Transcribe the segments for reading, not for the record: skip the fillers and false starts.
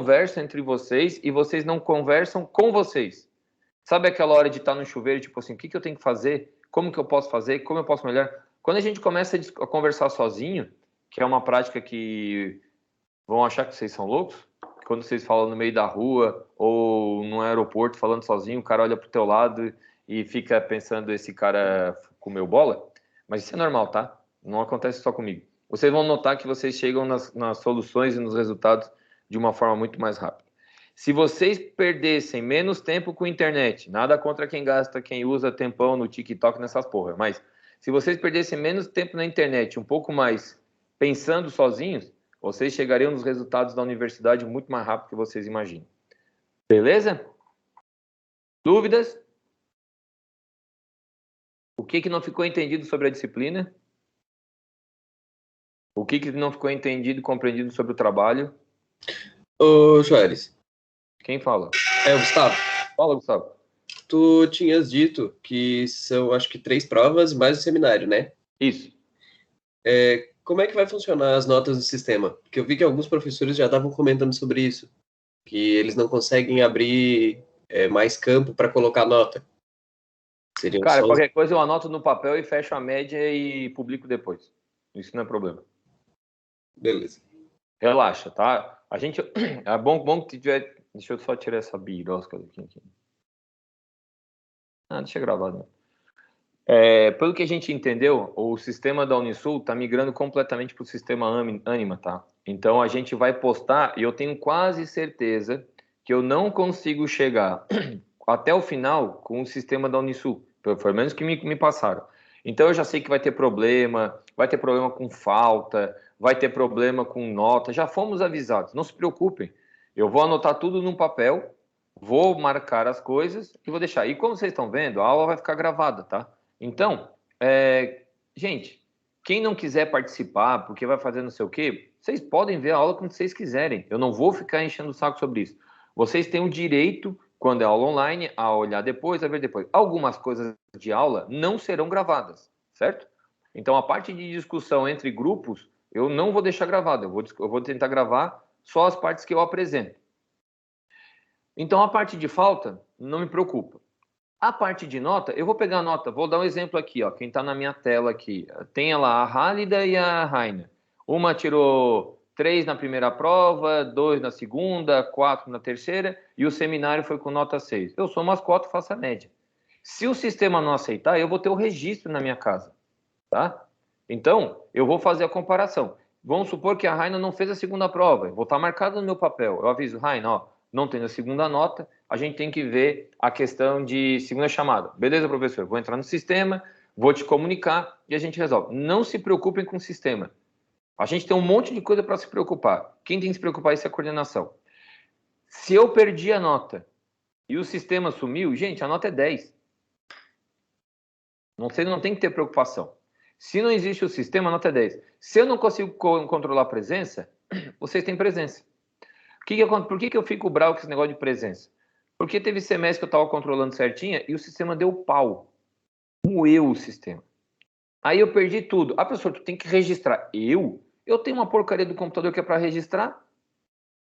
conversam entre vocês e vocês não conversam com vocês. Sabe aquela hora de estar no chuveiro, tipo assim, o que eu tenho que fazer? Como que eu posso fazer? Como eu posso melhorar? Quando a gente começa a conversar sozinho, que é uma prática que vão achar que vocês são loucos, quando vocês falam no meio da rua ou no aeroporto falando sozinho, o cara olha pro teu lado e fica pensando, esse cara comeu bola, mas isso é normal, tá? Não acontece só comigo. Vocês vão notar que vocês chegam nas soluções e nos resultados de uma forma muito mais rápida. Se vocês perdessem menos tempo com a internet, nada contra quem gasta, quem usa tempão no TikTok nessas porra, mas se vocês perdessem menos tempo na internet, um pouco mais pensando sozinhos, vocês chegariam nos resultados da universidade muito mais rápido que vocês imaginam. Beleza? Dúvidas? O que não ficou entendido sobre a disciplina? O que não ficou entendido e compreendido sobre o trabalho? Ô, Joelis. Quem fala? É o Gustavo. Fala, Gustavo. Tu tinhas dito que são, acho que 3 provas mais o seminário, né? Isso. Como é que vai funcionar as notas do sistema? Porque eu vi que alguns professores já estavam comentando sobre isso, que eles não conseguem abrir mais campo para colocar nota. Cara, qualquer coisa eu anoto no papel e fecho a média e publico depois. Isso não é problema. Beleza. Relaxa, tá? A gente... É bom que tiver... Deixa eu só tirar essa birosca daqui. Deixa gravado, né? Pelo que a gente entendeu, o sistema da Unisul está migrando completamente para o sistema Anima, tá? Então a gente vai postar, e eu tenho quase certeza que eu não consigo chegar até o final com o sistema da Unisul, pelo menos que me passaram. Então eu já sei que vai ter problema com falta, vai ter problema com nota, já fomos avisados, não se preocupem. Eu vou anotar tudo num papel, vou marcar as coisas e vou deixar. E como vocês estão vendo, a aula vai ficar gravada, tá? Então, gente, quem não quiser participar, porque vai fazer não sei o quê, vocês podem ver a aula quando vocês quiserem. Eu não vou ficar enchendo o saco sobre isso. Vocês têm o direito, quando é aula online, a olhar depois, a ver depois. Algumas coisas de aula não serão gravadas, certo? Então, a parte de discussão entre grupos, eu não vou deixar gravada. Eu vou tentar gravar só as partes que eu apresento. Então, a parte de falta, não me preocupa. A parte de nota, eu vou pegar a nota, vou dar um exemplo aqui, ó, quem está na minha tela aqui. Tem lá a Hálida e a Raina. Uma tirou 3 na primeira prova, 2 na segunda, 4 na terceira, e o seminário foi com nota 6. Eu sou mascote, faço a média. Se o sistema não aceitar, eu vou ter o registro na minha casa, tá? Então, eu vou fazer a comparação. Vamos supor que a Raina não fez a segunda prova, eu vou estar marcado no meu papel. Eu aviso, Raina, ó, não tendo a segunda nota, a gente tem que ver a questão de segunda chamada. Beleza, professor? Vou entrar no sistema, vou te comunicar e a gente resolve. Não se preocupem com o sistema. A gente tem um monte de coisa para se preocupar. Quem tem que se preocupar é a coordenação. Se eu perdi a nota e o sistema sumiu, gente, a nota é 10. Você não tem que ter preocupação. Se não existe o sistema, a nota é 10. Se eu não consigo controlar a presença, vocês têm presença. Por que eu fico bravo com esse negócio de presença? Porque teve semestre que eu estava controlando certinho e o sistema deu pau. Moeu o sistema. Aí eu perdi tudo. Professor, tu tem que registrar. Eu tenho uma porcaria do computador que é para registrar.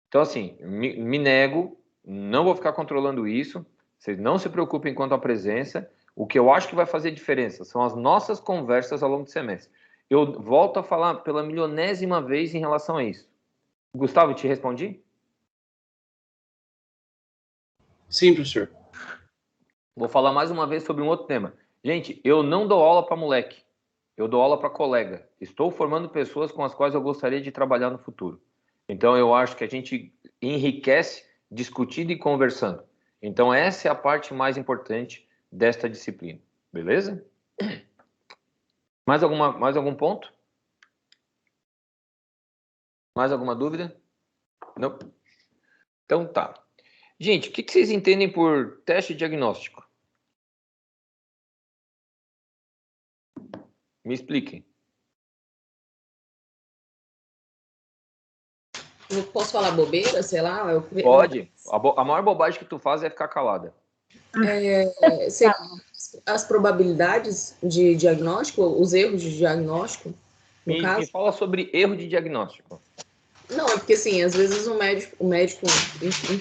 Então, assim, me nego, não vou ficar controlando isso. Vocês não se preocupem quanto à presença. O que eu acho que vai fazer diferença são as nossas conversas ao longo do semestre. Eu volto a falar pela milionésima vez em relação a isso. Gustavo, te respondi? Sim, professor. Vou falar mais uma vez sobre um outro tema. Gente, eu não dou aula para moleque. Eu dou aula para colega. Estou formando pessoas com as quais eu gostaria de trabalhar no futuro. Então, eu acho que a gente enriquece discutindo e conversando. Então, essa é a parte mais importante desta disciplina. Beleza? Mais algum ponto? Mais alguma dúvida? Não? Então, tá. Gente, o que vocês entendem por teste diagnóstico? Me expliquem. Eu posso falar bobeira, sei lá? Pode. A maior bobagem que tu faz é ficar calada. As probabilidades de diagnóstico, os erros de diagnóstico, no caso? Me fala sobre erro de diagnóstico. Não, é porque assim, às vezes o médico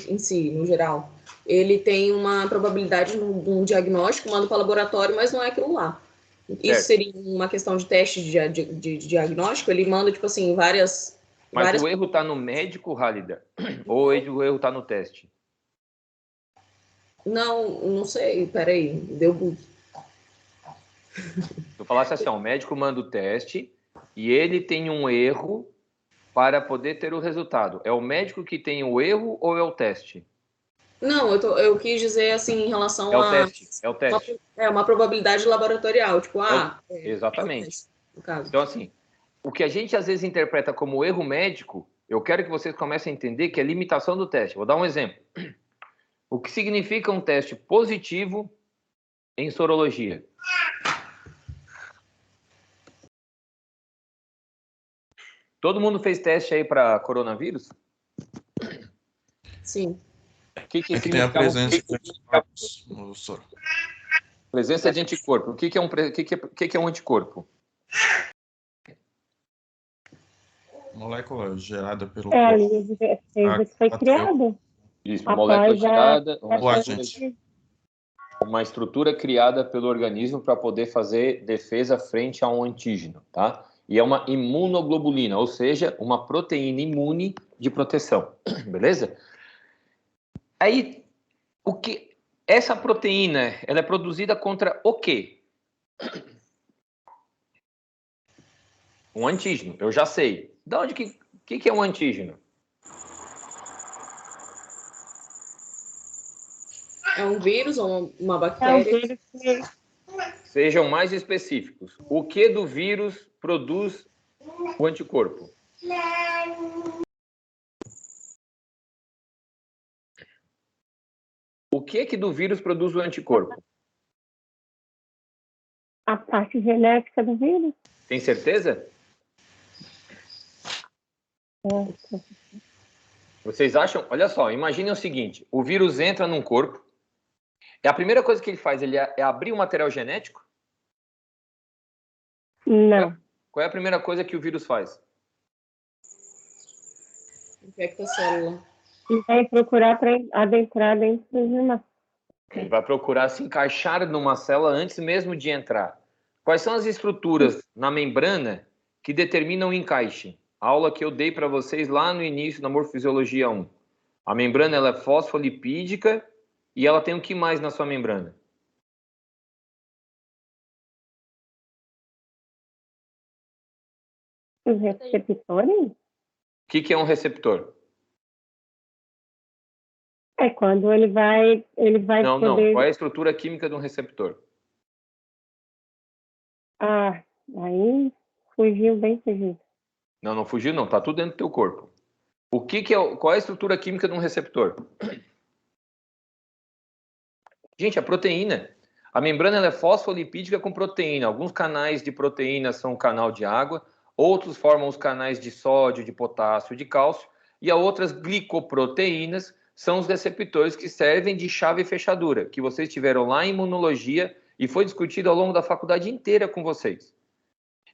em si, no geral, ele tem uma probabilidade num diagnóstico, manda para o laboratório, mas não é aquilo lá. Isso Certo. seria uma questão de teste de diagnóstico, ele manda, tipo assim, várias. Mas o erro está no médico, Hálida? Ou o erro está no teste? Não, não sei, peraí, deu bug. Se eu falasse assim, ó, o médico manda o teste e ele tem um erro para poder ter o resultado. É o médico que tem o erro ou é o teste? Não, eu quis dizer assim em relação É o a teste, é o teste. uma probabilidade laboratorial, tipo, É o- é o Exatamente. teste, no caso. Então, assim, o que a gente às vezes interpreta como erro médico, eu quero que vocês comecem a entender que é limitação do teste. Vou dar um exemplo. O que significa um teste positivo em sorologia? Todo mundo fez teste aí para coronavírus? Sim. O que É que tem a presença de anticorpos no soro. Presença de anticorpo. O que é um anticorpo? Molécula gerada pelo É, a corpo. linha de defesa que foi criada. Isso, molécula Após a- gerada, O agente. uma estrutura criada pelo organismo para poder fazer defesa frente a um antígeno, tá? E é uma imunoglobulina, ou seja, uma proteína imune de proteção, beleza? Aí, essa proteína, ela é produzida contra o quê? Um antígeno, eu já sei. Da onde que é um antígeno? É um vírus ou uma É um bactéria? vírus que Sejam mais específicos. O que do vírus produz o anticorpo? O que do vírus produz o anticorpo? a parte genética do vírus. Tem certeza? É, Vocês acham? Olha só, imaginem o seguinte: o vírus entra num corpo. É a primeira coisa que ele faz, ele é abrir o material genético? não. Qual é a primeira coisa que o vírus faz? Infecta a célula. E vai procurar para adentrar dentro dos irmãos. Ele vai procurar se encaixar numa célula antes mesmo de entrar. Quais são as estruturas na membrana que determinam o encaixe? A aula que eu dei para vocês lá no início da Morfisiologia 1. A membrana ela é fosfolipídica e ela tem o que mais na sua membrana? Os receptores O que é um receptor? é quando ele vai Não. poder. Qual é a estrutura química de um receptor? Ah, aí fugiu bem fugido. Não fugiu não, tá tudo dentro do teu corpo. Qual é a estrutura química de um receptor? Gente, a proteína. A membrana ela é fosfolipídica com proteína. Alguns canais de proteína são canal de água, outros formam os canais de sódio, de potássio, de cálcio, e as outras glicoproteínas são os receptores que servem de chave e fechadura, que vocês tiveram lá em imunologia e foi discutido ao longo da faculdade inteira com vocês.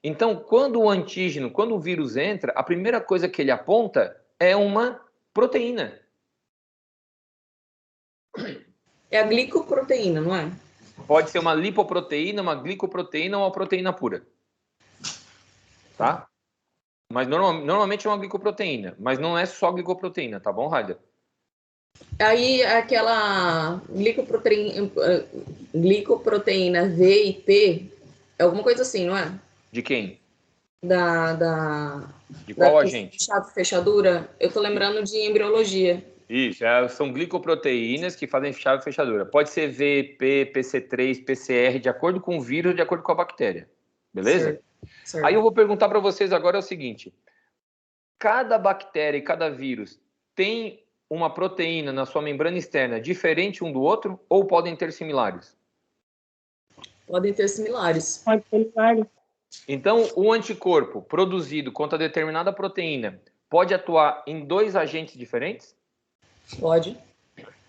Então, quando o vírus entra, a primeira coisa que ele aponta é uma proteína. É a glicoproteína, não é? Pode ser uma lipoproteína, uma glicoproteína ou uma proteína pura. Tá? Mas normalmente é uma glicoproteína. Mas não é só glicoproteína, tá bom, Raider? Aí aquela glicoproteína V e P é alguma coisa assim, não é? De quem? De Da qual agente? chave fechadura. Eu tô lembrando de embriologia. Isso, são glicoproteínas que fazem chave e fechadura. Pode ser V, P, PC3, PCR, de acordo com o vírus, de acordo com a bactéria. Beleza? Certo. Aí eu vou perguntar para vocês agora o seguinte. Cada bactéria e cada vírus tem uma proteína na sua membrana externa diferente um do outro ou podem ter similares? Podem ter similares. Pode ter vários. Então, o anticorpo produzido contra determinada proteína pode atuar em dois agentes diferentes? Pode.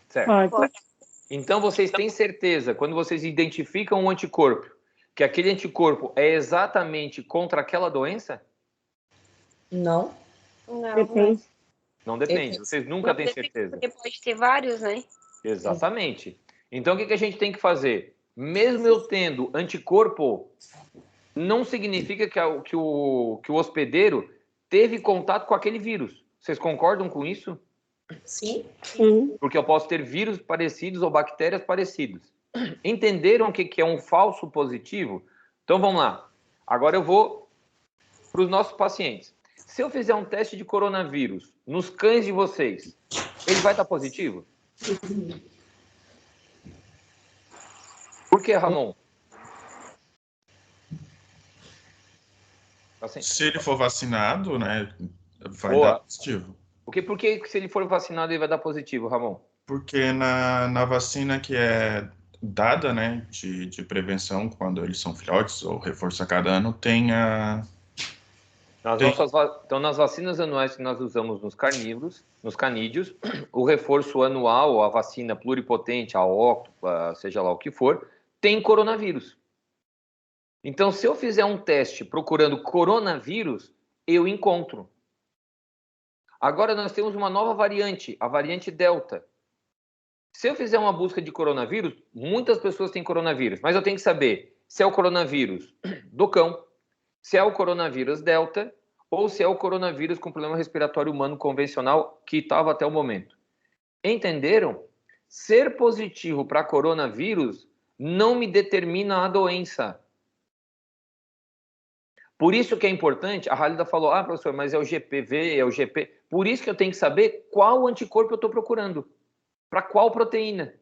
Certo. Pode. Então, vocês têm certeza, quando vocês identificam um anticorpo, que aquele anticorpo é exatamente contra aquela doença? Não. Não, Depende. Não depende, vocês nunca têm certeza. Porque pode ter vários, né? Exatamente. Então, o que a gente tem que fazer? Mesmo eu tendo anticorpo, não significa que o hospedeiro teve contato com aquele vírus. Vocês concordam com isso? Sim. Sim. Porque eu posso ter vírus parecidos ou bactérias parecidas. Entenderam o que é um falso positivo? Então, vamos lá. Agora eu vou para os nossos pacientes. Se eu fizer um teste de coronavírus nos cães de vocês, ele vai estar positivo? Por que, Ramon? Assim, Se ele for vacinado, né, vai Boa. dar positivo. por que se ele for vacinado ele vai dar positivo, Ramon? Porque na vacina que é dada, né, de prevenção, quando eles são filhotes ou reforço a cada ano, tem a... Então, nas vacinas anuais que nós usamos nos carnívoros, nos canídeos, o reforço anual, a vacina pluripotente, a óctupla, seja lá o que for, tem coronavírus. Então, se eu fizer um teste procurando coronavírus, eu encontro. Agora nós temos uma nova variante, a variante Delta. Se eu fizer uma busca de coronavírus, muitas pessoas têm coronavírus, mas eu tenho que saber se é o coronavírus do cão, se é o coronavírus Delta ou se é o coronavírus com problema respiratório humano convencional que estava até o momento. Entenderam? Ser positivo para coronavírus não me determina a doença. Por isso que é importante, a Halida falou, professor, mas é o GPV, é o GP. Por isso que eu tenho que saber qual anticorpo eu estou procurando. Para qual proteína.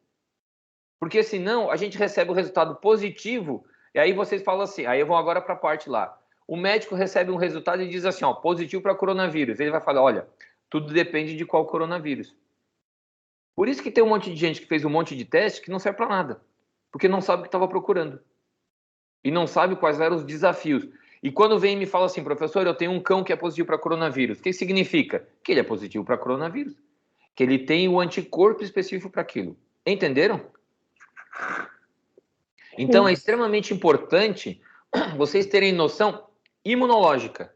Porque senão a gente recebe o resultado positivo e aí vocês falam assim, aí eu vou agora para a parte lá. O médico recebe um resultado e diz assim, positivo para coronavírus. Ele vai falar, olha, tudo depende de qual coronavírus. Por isso que tem um monte de gente que fez um monte de teste que não serve para nada. Porque não sabe o que estava procurando. E não sabe quais eram os desafios. E quando vem e me fala assim, professor, eu tenho um cão que é positivo para coronavírus. O que significa? Que ele é positivo para coronavírus. Que ele tem o anticorpo específico para aquilo. Entenderam? Então, é extremamente importante vocês terem noção imunológica.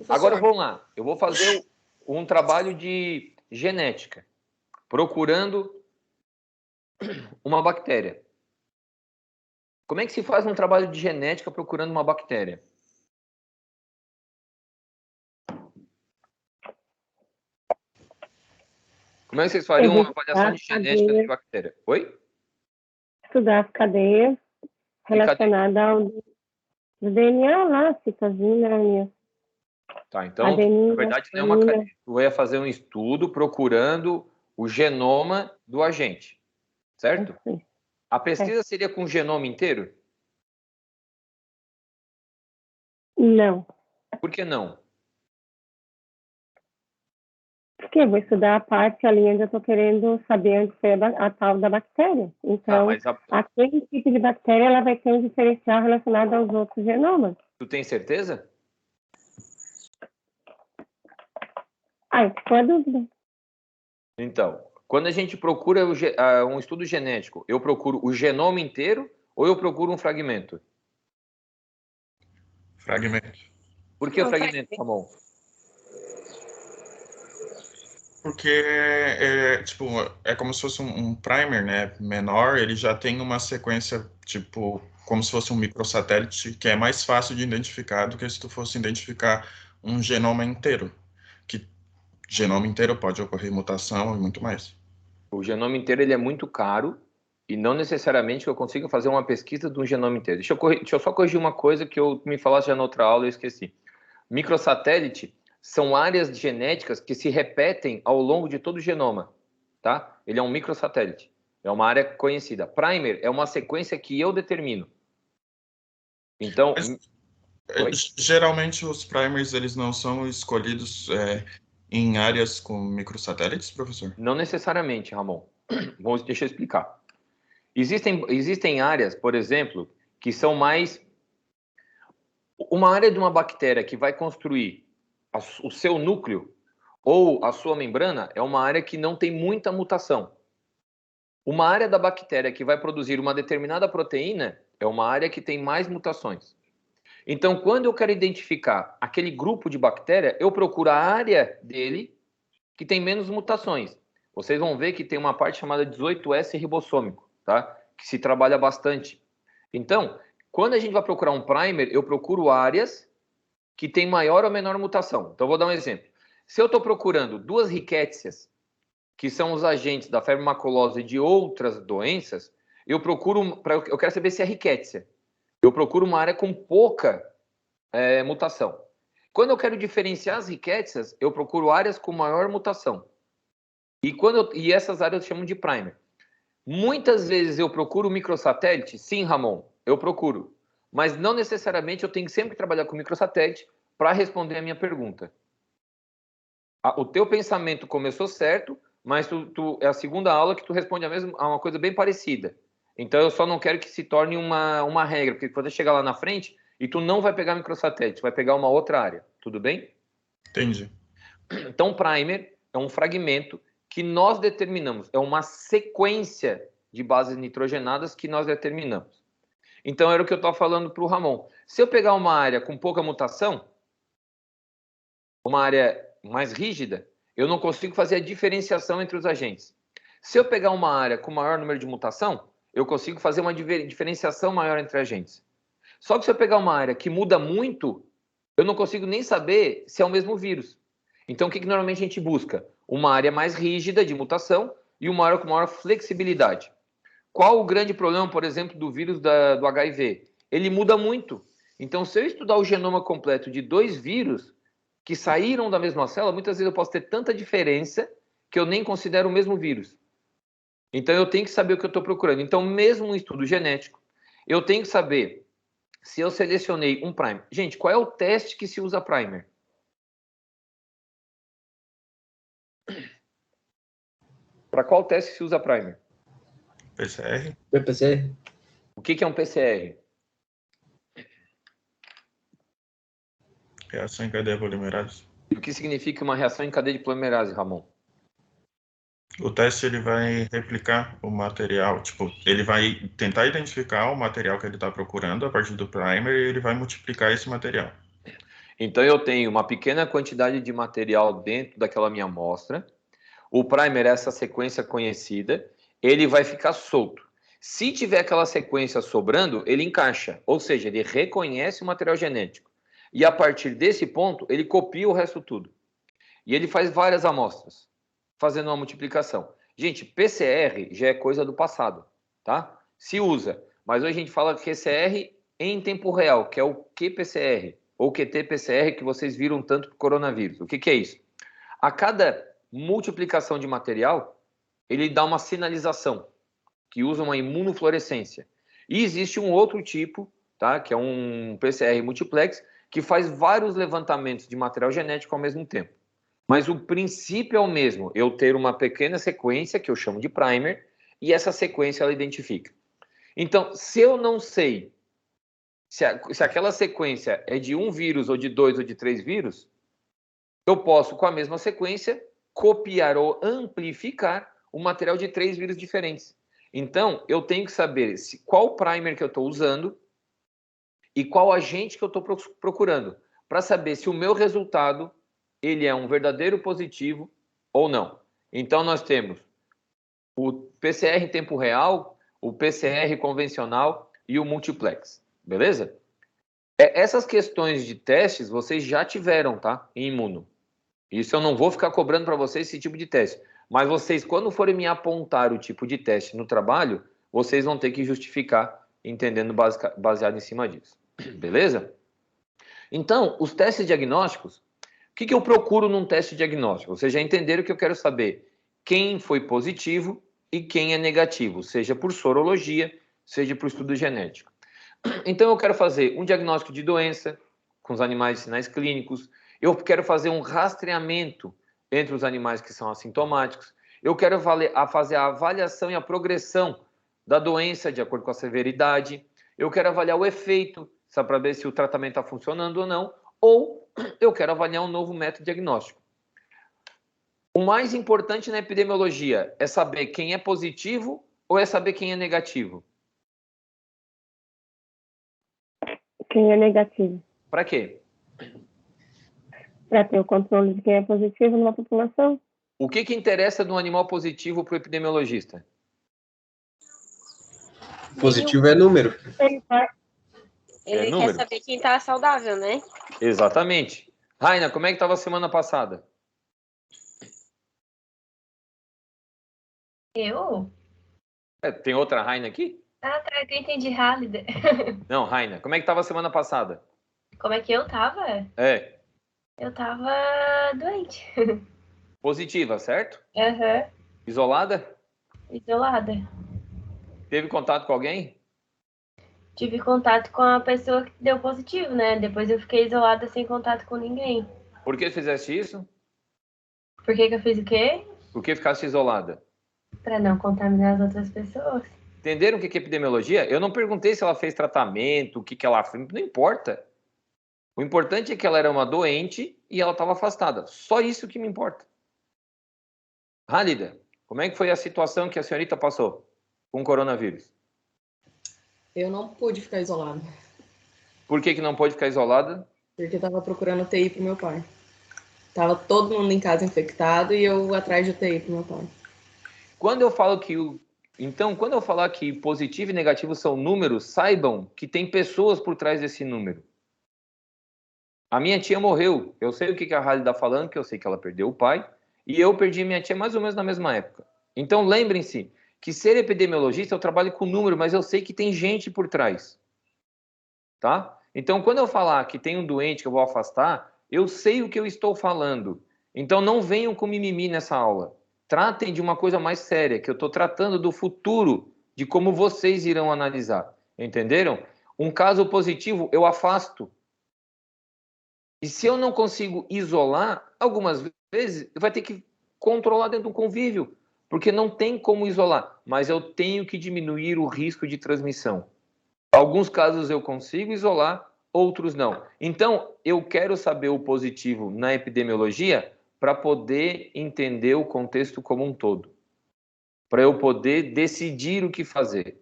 Agora, vamos lá. Eu vou fazer um trabalho de genética, procurando uma bactéria. Como é que se faz um trabalho de genética procurando uma bactéria? Como é que vocês fariam uma avaliação de genética de bactéria? Oi? Estudar as cadeias relacionadas ao DNA lá, citosina. Tá, então, na verdade, não é uma cadeia. Tu vai fazer um estudo procurando o genoma do agente, certo? Sim. A pesquisa seria com o genoma inteiro? Não. Por que não? Porque eu vou estudar a parte ali onde eu estou querendo saber onde foi a tal da bactéria. Então, aquele tipo de bactéria ela vai ter um diferencial relacionado aos outros genomas. Tu tem certeza? Ficou a dúvida. Então, quando a gente procura um estudo genético, eu procuro o genoma inteiro ou eu procuro um fragmento? Fragmento. Por que o fragmento, Ramon? Porque é como se fosse um primer, né, menor, ele já tem uma sequência, tipo, como se fosse um microsatélite, que é mais fácil de identificar do que se tu fosse identificar um genoma inteiro. Que genoma inteiro pode ocorrer mutação e muito mais. O genoma inteiro ele é muito caro e não necessariamente eu consiga fazer uma pesquisa de um genoma inteiro. Deixa eu só corrigir uma coisa que eu me falasse já na outra aula e eu esqueci. Microsatélite são áreas genéticas que se repetem ao longo de todo o genoma, tá? Ele é um microsatélite, é uma área conhecida. Primer é uma sequência que eu determino. Então, geralmente os primers eles não são escolhidos em áreas com microsatélites, professor? Não necessariamente, Ramon. Deixa eu explicar. Existem áreas, por exemplo, que são mais... Uma área de uma bactéria que vai construir o seu núcleo ou a sua membrana é uma área que não tem muita mutação. Uma área da bactéria que vai produzir uma determinada proteína é uma área que tem mais mutações. Então, quando eu quero identificar aquele grupo de bactéria, eu procuro a área dele que tem menos mutações. Vocês vão ver que tem uma parte chamada 18S ribossômico, tá? Que se trabalha bastante. Então, quando a gente vai procurar um primer, eu procuro áreas que tem maior ou menor mutação. Então, vou dar um exemplo. Se eu estou procurando 2 rickétsias, que são os agentes da febre maculosa e de outras doenças, eu quero saber se é rickétsia. Eu procuro uma área com pouca mutação. Quando eu quero diferenciar as rickétsias, eu procuro áreas com maior mutação. E essas áreas eu chamo de primer. Muitas vezes eu procuro microsatélite? Sim, Ramon, eu procuro. Mas não necessariamente eu tenho que sempre trabalhar com microsatélite para responder a minha pergunta. O teu pensamento começou certo, mas é a segunda aula que tu responde a uma coisa bem parecida. Então, eu só não quero que se torne uma regra, porque quando você chegar lá na frente, e tu não vai pegar microsatélite, vai pegar uma outra área. Tudo bem? Entendi. Então, primer é um fragmento que nós determinamos. É uma sequência de bases nitrogenadas que nós determinamos. Então, era o que eu estava falando para o Ramon. Se eu pegar uma área com pouca mutação, uma área mais rígida, eu não consigo fazer a diferenciação entre os agentes. Se eu pegar uma área com maior número de mutação, eu consigo fazer uma diferenciação maior entre agentes. Só que se eu pegar uma área que muda muito, eu não consigo nem saber se é o mesmo vírus. Então, o que normalmente a gente busca? Uma área mais rígida de mutação e uma área com maior flexibilidade. Qual o grande problema, por exemplo, do vírus do HIV? Ele muda muito. Então, se eu estudar o genoma completo de 2 vírus que saíram da mesma célula, muitas vezes eu posso ter tanta diferença que eu nem considero o mesmo vírus. Então, eu tenho que saber o que eu estou procurando. Então, mesmo um estudo genético, eu tenho que saber se eu selecionei um primer. Gente, qual é o teste que se usa primer? Para qual teste se usa primer? PCR? PCR. O que é um PCR? Reação em cadeia polimerase. E o que significa uma reação em cadeia de polimerase, Ramon? O teste ele vai replicar o material, tipo, ele vai tentar identificar o material que ele está procurando a partir do primer e ele vai multiplicar esse material. Então, eu tenho uma pequena quantidade de material dentro daquela minha amostra. O primer é essa sequência conhecida, ele vai ficar solto. Se tiver aquela sequência sobrando, ele encaixa, ou seja, ele reconhece o material genético. E a partir desse ponto, ele copia o resto tudo. E ele faz várias amostras, fazendo uma multiplicação. Gente, PCR já é coisa do passado, tá? Se usa, mas hoje a gente fala PCR em tempo real, que é o qPCR, ou QT-PCR, que vocês viram tanto para o coronavírus. O que é isso? A cada multiplicação de material, ele dá uma sinalização, que usa uma imunofluorescência. E existe um outro tipo, tá? Que é um PCR multiplex, que faz vários levantamentos de material genético ao mesmo tempo. Mas o princípio é o mesmo, eu ter uma pequena sequência, que eu chamo de primer, e essa sequência ela identifica. Então, se eu não sei se aquela sequência é de 1 vírus, ou de 2, ou de 3 vírus, eu posso, com a mesma sequência, copiar ou amplificar o material de 3 vírus diferentes. Então, eu tenho que saber qual primer que eu estou usando e qual agente que eu estou procurando, para saber se o meu resultado ele é um verdadeiro positivo ou não. Então, nós temos o PCR em tempo real, o PCR convencional e o multiplex. Beleza? Essas questões de testes vocês já tiveram, tá? Em imuno. Isso eu não vou ficar cobrando para vocês esse tipo de teste. Mas vocês, quando forem me apontar o tipo de teste no trabalho, vocês vão ter que justificar, entendendo baseado em cima disso. Beleza? Então, os testes diagnósticos, o que eu procuro num teste diagnóstico? Vocês já entenderam que eu quero saber quem foi positivo e quem é negativo, seja por sorologia, seja por estudo genético. Então, eu quero fazer um diagnóstico de doença com os animais de sinais clínicos, eu quero fazer um rastreamento entre os animais que são assintomáticos, eu quero fazer a avaliação e a progressão da doença de acordo com a severidade, eu quero avaliar o efeito, só para ver se o tratamento está funcionando ou não, ou eu quero avaliar um novo método diagnóstico. O mais importante na epidemiologia é saber quem é positivo ou é saber quem é negativo? Quem é negativo. Para quê? Para ter o controle de quem é positivo numa população. O que interessa do animal positivo para o epidemiologista? Positivo é número. Ele quer saber quem está saudável, né? Exatamente. Raina, como é que estava a semana passada? Eu? Tem outra Raina aqui? Ah, tá, eu entendi, Hálida. Não, Raina, como é que estava a semana passada? Como é que eu tava? Eu tava doente. Positiva, certo? Aham. Isolada? Isolada. Teve contato com alguém? Tive contato com a pessoa que deu positivo, né? Depois eu fiquei isolada sem contato com ninguém. Por que fizeste isso? Por que eu fiz o quê? Por que ficaste isolada? Para não contaminar as outras pessoas. Entenderam o que é epidemiologia? Eu não perguntei se ela fez tratamento, o que ela fez, não importa. O importante é que ela era uma doente e ela estava afastada. Só isso que me importa. Hálida, como é que foi a situação que a senhorita passou com o coronavírus? Eu não pude ficar isolada. Por que não pôde ficar isolada? Porque eu estava procurando UTI pro meu pai. Tava todo mundo em casa infectado e eu atrás de UTI pro meu pai. Quando eu falo que quando eu falar que positivo e negativo são números, saibam que tem pessoas por trás desse número. A minha tia morreu. Eu sei o que a Hálida está falando, que eu sei que ela perdeu o pai. E eu perdi minha tia mais ou menos na mesma época. Então, lembrem-se que ser epidemiologista, eu trabalho com número, mas eu sei que tem gente por trás. Tá? Então, quando eu falar que tem um doente que eu vou afastar, eu sei o que eu estou falando. Então, não venham com mimimi nessa aula. Tratem de uma coisa mais séria, que eu estou tratando do futuro, de como vocês irão analisar. Entenderam? Um caso positivo, eu afasto. E se eu não consigo isolar, algumas vezes vai ter que controlar dentro do convívio, porque não tem como isolar, mas eu tenho que diminuir o risco de transmissão. Alguns casos eu consigo isolar, outros não. Então, eu quero saber o positivo na epidemiologia para poder entender o contexto como um todo, para eu poder decidir o que fazer.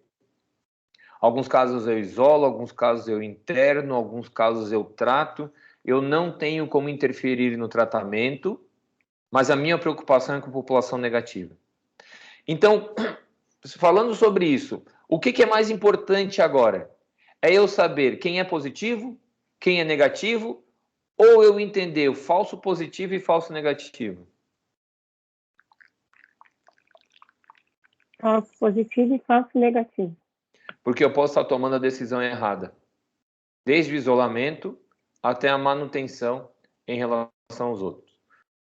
Alguns casos eu isolo, alguns casos eu interno, alguns casos eu trato. Eu não tenho como interferir no tratamento, mas a minha preocupação é com a população negativa. Então, falando sobre isso, o que é mais importante agora? É eu saber quem é positivo, quem é negativo, ou eu entender o falso positivo e falso negativo? Falso positivo e falso negativo. Porque eu posso estar tomando a decisão errada. Desde o isolamento até a manutenção em relação aos outros.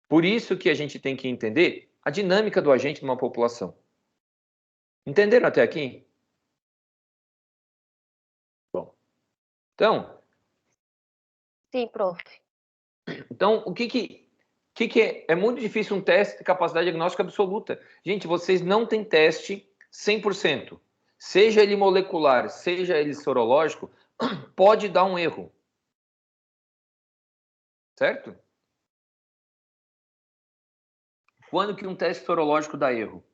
Por isso que a gente tem que entender a dinâmica do agente numa população. Entenderam até aqui? Bom. Então... Sim, prof. Então, o que é? É muito difícil um teste de capacidade diagnóstica absoluta. Gente, vocês não têm teste 100%. Seja ele molecular, seja ele sorológico, pode dar um erro. Certo? Quando que um teste sorológico dá erro?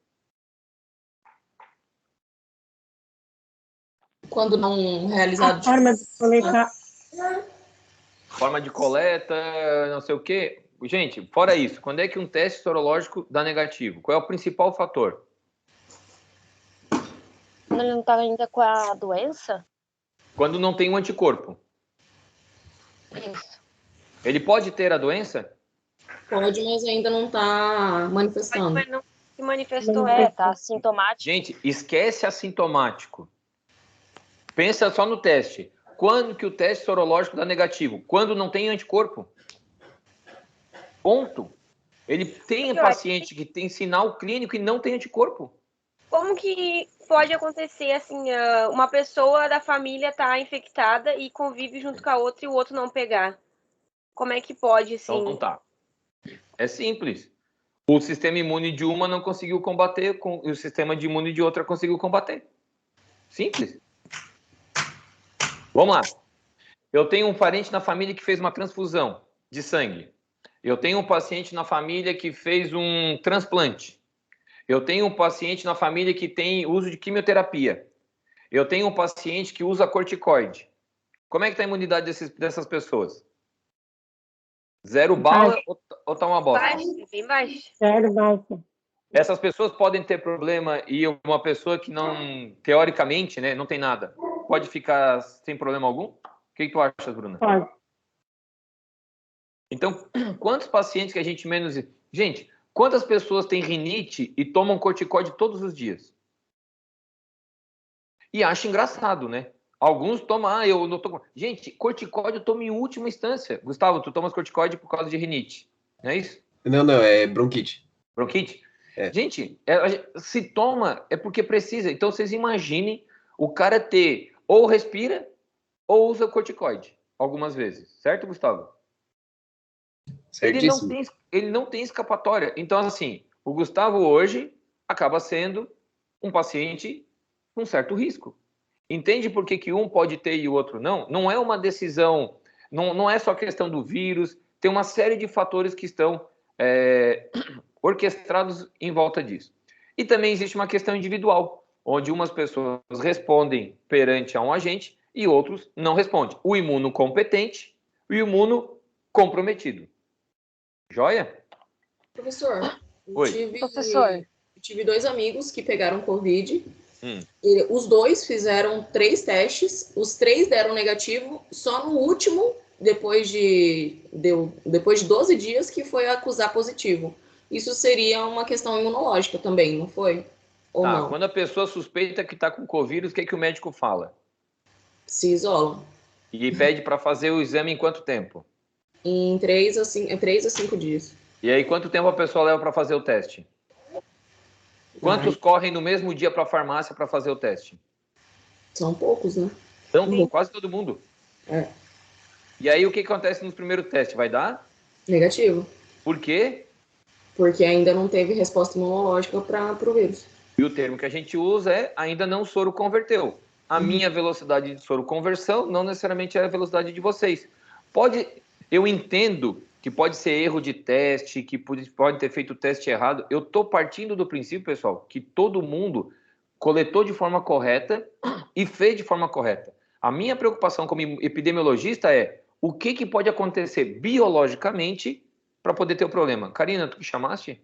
Quando não realizado... Forma de coletar. Forma de coleta, não sei o quê. Gente, fora isso, quando é que um teste sorológico dá negativo? Qual é o principal fator? Quando ele não está ainda com a doença? Quando não tem um anticorpo. Isso. Ele pode ter a doença? Pode, mas ainda não está manifestando. Mas não se manifestou, tá assintomático. Gente, esquece assintomático. Pensa só no teste. Quando que o teste sorológico dá negativo? Quando não tem anticorpo. Ponto. Ele tem paciente que tem sinal clínico e não tem anticorpo. Como que pode acontecer, assim, uma pessoa da família tá infectada e convive junto com a outra e o outro não pegar? Como é que pode, assim? Então, tá. É simples. O sistema imune de uma não conseguiu combater, e o sistema de imune de outra conseguiu combater. Simples. Vamos lá. Eu tenho um parente na família que fez uma transfusão de sangue. Eu tenho um paciente na família que fez um transplante. Eu tenho um paciente na família que tem uso de quimioterapia. Eu tenho um paciente que usa corticoide. Como é que está a imunidade dessas pessoas? 0 bala ou tá uma bosta? Bem baixo. 0 baixa. Essas pessoas podem ter problema e uma pessoa que não, teoricamente, né, não tem nada, pode ficar sem problema algum? O que tu acha, Bruna? Pode. Então, quantos pacientes que a gente menos... Gente, quantas pessoas têm rinite e tomam corticoide todos os dias? E acha engraçado, né? Alguns tomam, eu não tomo... Gente, corticoide eu tomo em última instância. Gustavo, tu tomas corticoide por causa de rinite, não é isso? Não, é bronquite. Bronquite? É. Gente, se toma é porque precisa. Então, vocês imaginem o cara ter ou respira ou usa corticoide algumas vezes. Certo, Gustavo? Certíssimo. Ele não tem escapatória. Então, assim, o Gustavo hoje acaba sendo um paciente com certo risco. Entende por que um pode ter e o outro não? Não é uma decisão, não é só questão do vírus, tem uma série de fatores que estão orquestrados em volta disso. E também existe uma questão individual, onde umas pessoas respondem perante a um agente e outros não respondem. O imunocompetente e o imunocomprometido. Joia? Professor, Oi. Eu tive 2 amigos que pegaram Covid. Os 2 fizeram 3 testes, os 3 deram negativo, só no último, depois de 12 dias, que foi acusar positivo. Isso seria uma questão imunológica também, não foi? Ou não? Quando a pessoa suspeita que está com Covid, o que o médico fala? Se isola. E pede para fazer o exame em quanto tempo? Em 3 a 5 dias. E aí, quanto tempo a pessoa leva para fazer o teste? Quantos correm no mesmo dia para a farmácia para fazer o teste? São poucos, né? Então, quase todo mundo. É. E aí, o que acontece no primeiro teste? Vai dar? Negativo. Por quê? Porque ainda não teve resposta imunológica para o vírus. E o termo que a gente usa é ainda não soro converteu. A minha velocidade de soro conversão não necessariamente é a velocidade de vocês. Eu entendo que pode ser erro de teste, que pode ter feito o teste errado. Eu estou partindo do princípio, pessoal, que todo mundo coletou de forma correta e fez de forma correta. A minha preocupação como epidemiologista é o que pode acontecer biologicamente para poder ter o problema. Karina, tu que chamaste?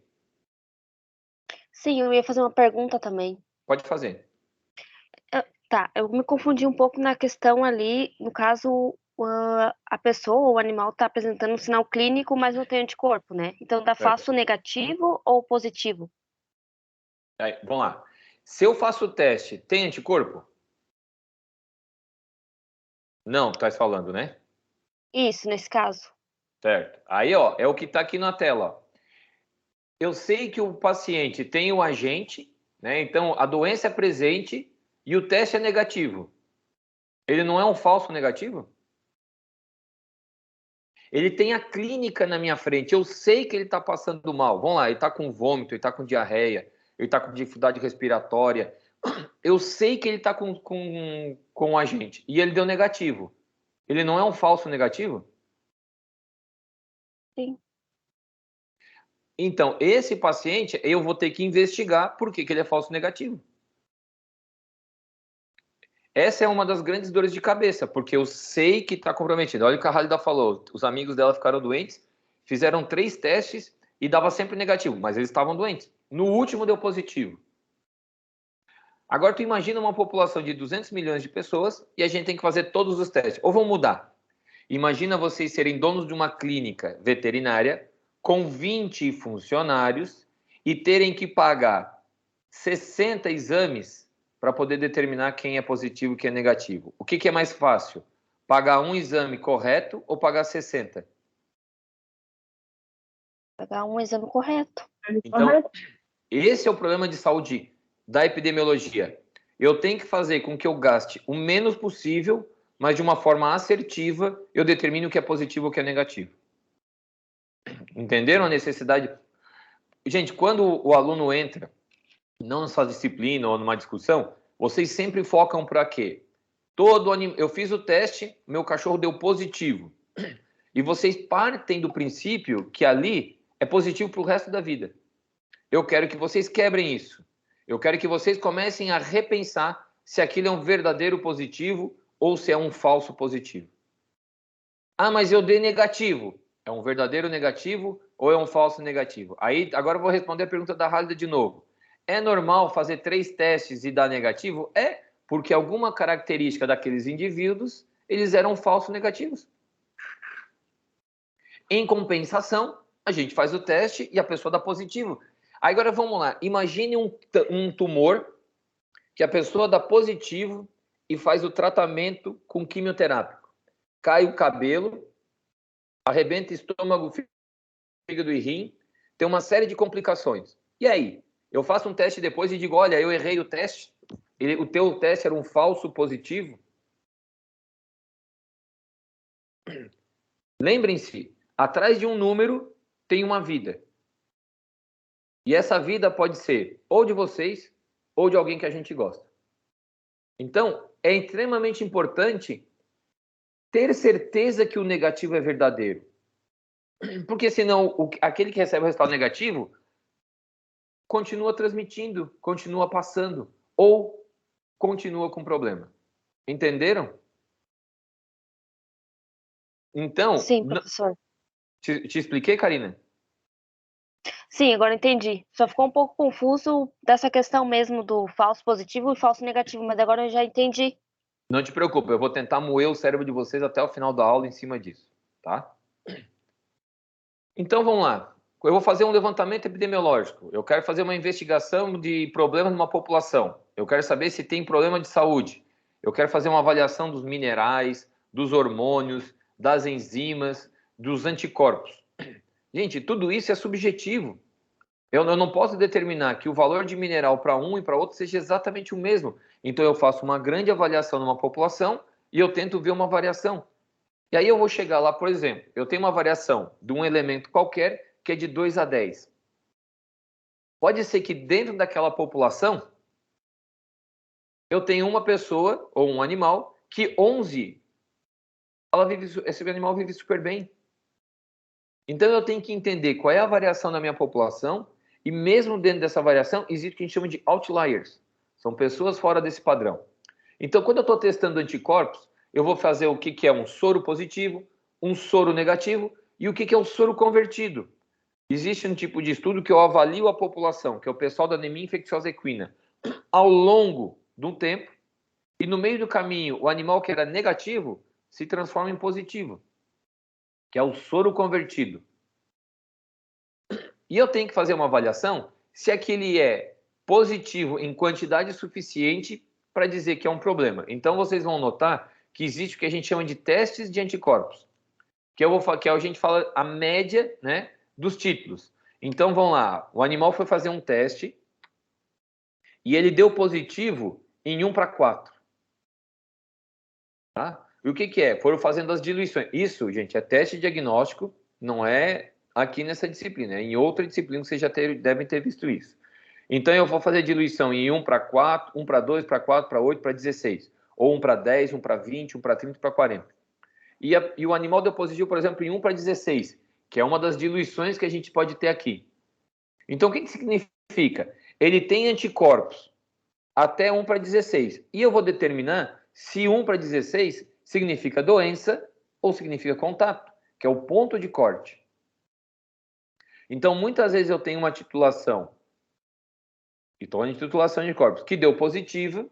Sim, eu ia fazer uma pergunta também. Pode fazer. Tá, eu me confundi um pouco na questão ali, no caso, a pessoa ou o animal está apresentando um sinal clínico, mas não tem anticorpo, né? Então, faço negativo ou positivo? Aí, vamos lá. Se eu faço o teste, tem anticorpo? Não, tu tá falando, né? Isso, nesse caso. Certo. Aí, ó, é o que está aqui na tela. Ó. Eu sei que o paciente tem o agente, né? Então, a doença é presente e o teste é negativo. Ele não é um falso negativo? Ele tem a clínica na minha frente. Eu sei que ele está passando mal. Vamos lá, ele está com vômito, ele está com diarreia, ele está com dificuldade respiratória. Eu sei que ele está com o agente e ele deu negativo. Ele não é um falso negativo? Sim. Então, esse paciente, eu vou ter que investigar por que ele é falso negativo. Essa é uma das grandes dores de cabeça, porque eu sei que está comprometido. Olha o que a Halida falou. Os amigos dela ficaram doentes, fizeram 3 testes e dava sempre negativo, mas eles estavam doentes. No último deu positivo. Agora, tu imagina uma população de 200 milhões de pessoas e a gente tem que fazer todos os testes. Ou vão mudar. Imagina vocês serem donos de uma clínica veterinária com 20 funcionários e terem que pagar 60 exames para poder determinar quem é positivo e quem é negativo. O que é mais fácil? Pagar um exame correto ou pagar 60? Pagar um exame correto. Então, esse é o problema de saúde da epidemiologia. Eu tenho que fazer com que eu gaste o menos possível, mas de uma forma assertiva, eu determine o que é positivo e o que é negativo. Entenderam a necessidade? Gente, quando o aluno entra, não nessa disciplina ou numa discussão, vocês sempre focam para quê? Eu fiz o teste, meu cachorro deu positivo. E vocês partem do princípio que ali é positivo para o resto da vida. Eu quero que vocês quebrem isso. Eu quero que vocês comecem a repensar se aquilo é um verdadeiro positivo ou se é um falso positivo. Ah, mas eu dei negativo. É um verdadeiro negativo ou é um falso negativo? Aí, agora eu vou responder a pergunta da Hálida de novo. É normal fazer 3 testes e dar negativo? É, porque alguma característica daqueles indivíduos, eles eram falsos negativos. Em compensação, a gente faz o teste e a pessoa dá positivo. Aí, agora vamos lá. Imagine um tumor que a pessoa dá positivo e faz o tratamento com quimioterápico. Cai o cabelo, arrebenta estômago, fígado e rim, tem uma série de complicações. E aí? Eu faço um teste depois e digo, olha, eu errei o teste, o teu teste era um falso positivo. Lembrem-se, atrás de um número tem uma vida. E essa vida pode ser ou de vocês ou de alguém que a gente gosta. Então, é extremamente importante ter certeza que o negativo é verdadeiro. Porque senão, aquele que recebe o resultado negativo continua transmitindo, continua passando, ou continua com problema. Entenderam? Então... Sim, professor. Te expliquei, Karina? Sim, agora entendi. Só ficou um pouco confuso dessa questão mesmo do falso positivo e falso negativo, mas agora eu já entendi. Não te preocupe, eu vou tentar moer o cérebro de vocês até o final da aula em cima disso, tá? Então, vamos lá. Eu vou fazer um levantamento epidemiológico. Eu quero fazer uma investigação de problemas numa população. Eu quero saber se tem problema de saúde. Eu quero fazer uma avaliação dos minerais, dos hormônios, das enzimas, dos anticorpos. Gente, tudo isso é subjetivo. Eu não posso determinar que o valor de mineral para um e para outro seja exatamente o mesmo. Então, eu faço uma grande avaliação numa população e eu tento ver uma variação. E aí eu vou chegar lá, por exemplo, eu tenho uma variação de um elemento qualquer que é de 2 a 10. Pode ser que dentro daquela população eu tenha uma pessoa ou um animal que 11, esse animal vive super bem. Então eu tenho que entender qual é a variação da minha população e mesmo dentro dessa variação existe o que a gente chama de outliers. São pessoas fora desse padrão. Então quando eu estou testando anticorpos, eu vou fazer o que é um soro positivo, um soro negativo e o que é o soro convertido. Existe um tipo de estudo que eu avalio a população, que é o pessoal da anemia infecciosa equina, ao longo de um tempo, e no meio do caminho, o animal que era negativo se transforma em positivo, que é o soro convertido. E eu tenho que fazer uma avaliação se aquele é positivo em quantidade suficiente para dizer que é um problema. Então, vocês vão notar que existe o que a gente chama de testes de anticorpos, que a gente fala a média, né, dos títulos. Então, vamos lá, o animal foi fazer um teste e ele deu positivo em 1:4. Tá? E o que é? Foram fazendo as diluições. Isso, gente, é teste diagnóstico, não é aqui nessa disciplina, é em outra disciplina que vocês já devem ter visto isso. Então, eu vou fazer diluição em 1:4, 1:2, para 4, para 8, para 16. Ou 1:10, 1:20, 1:30, 1:40. E o animal deu positivo, por exemplo, em 1:16, que é uma das diluições que a gente pode ter aqui. Então, o que significa? Ele tem anticorpos até 1:16. E eu vou determinar se 1:16 significa doença ou significa contato, que é o ponto de corte. Então, muitas vezes eu tenho uma titulação, e estou em titulação de corpos, que deu positivo,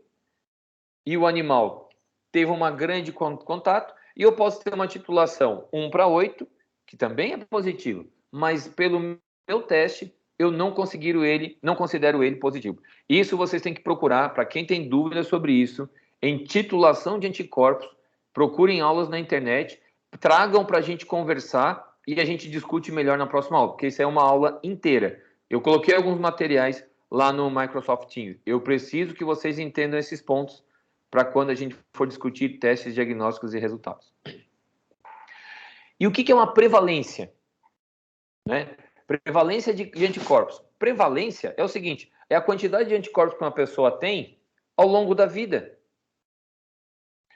e o animal teve uma grande contato, e eu posso ter uma titulação 1:8, que também é positivo, mas pelo meu teste, eu não considero ele positivo. Isso vocês têm que procurar, para quem tem dúvidas sobre isso, em titulação de anticorpos, procurem aulas na internet, tragam para a gente conversar e a gente discute melhor na próxima aula, porque isso é uma aula inteira. Eu coloquei alguns materiais lá no Microsoft Teams. Eu preciso que vocês entendam esses pontos para quando a gente for discutir testes diagnósticos e resultados. E o que é uma prevalência? Né? Prevalência de anticorpos. Prevalência é o seguinte, é a quantidade de anticorpos que uma pessoa tem ao longo da vida.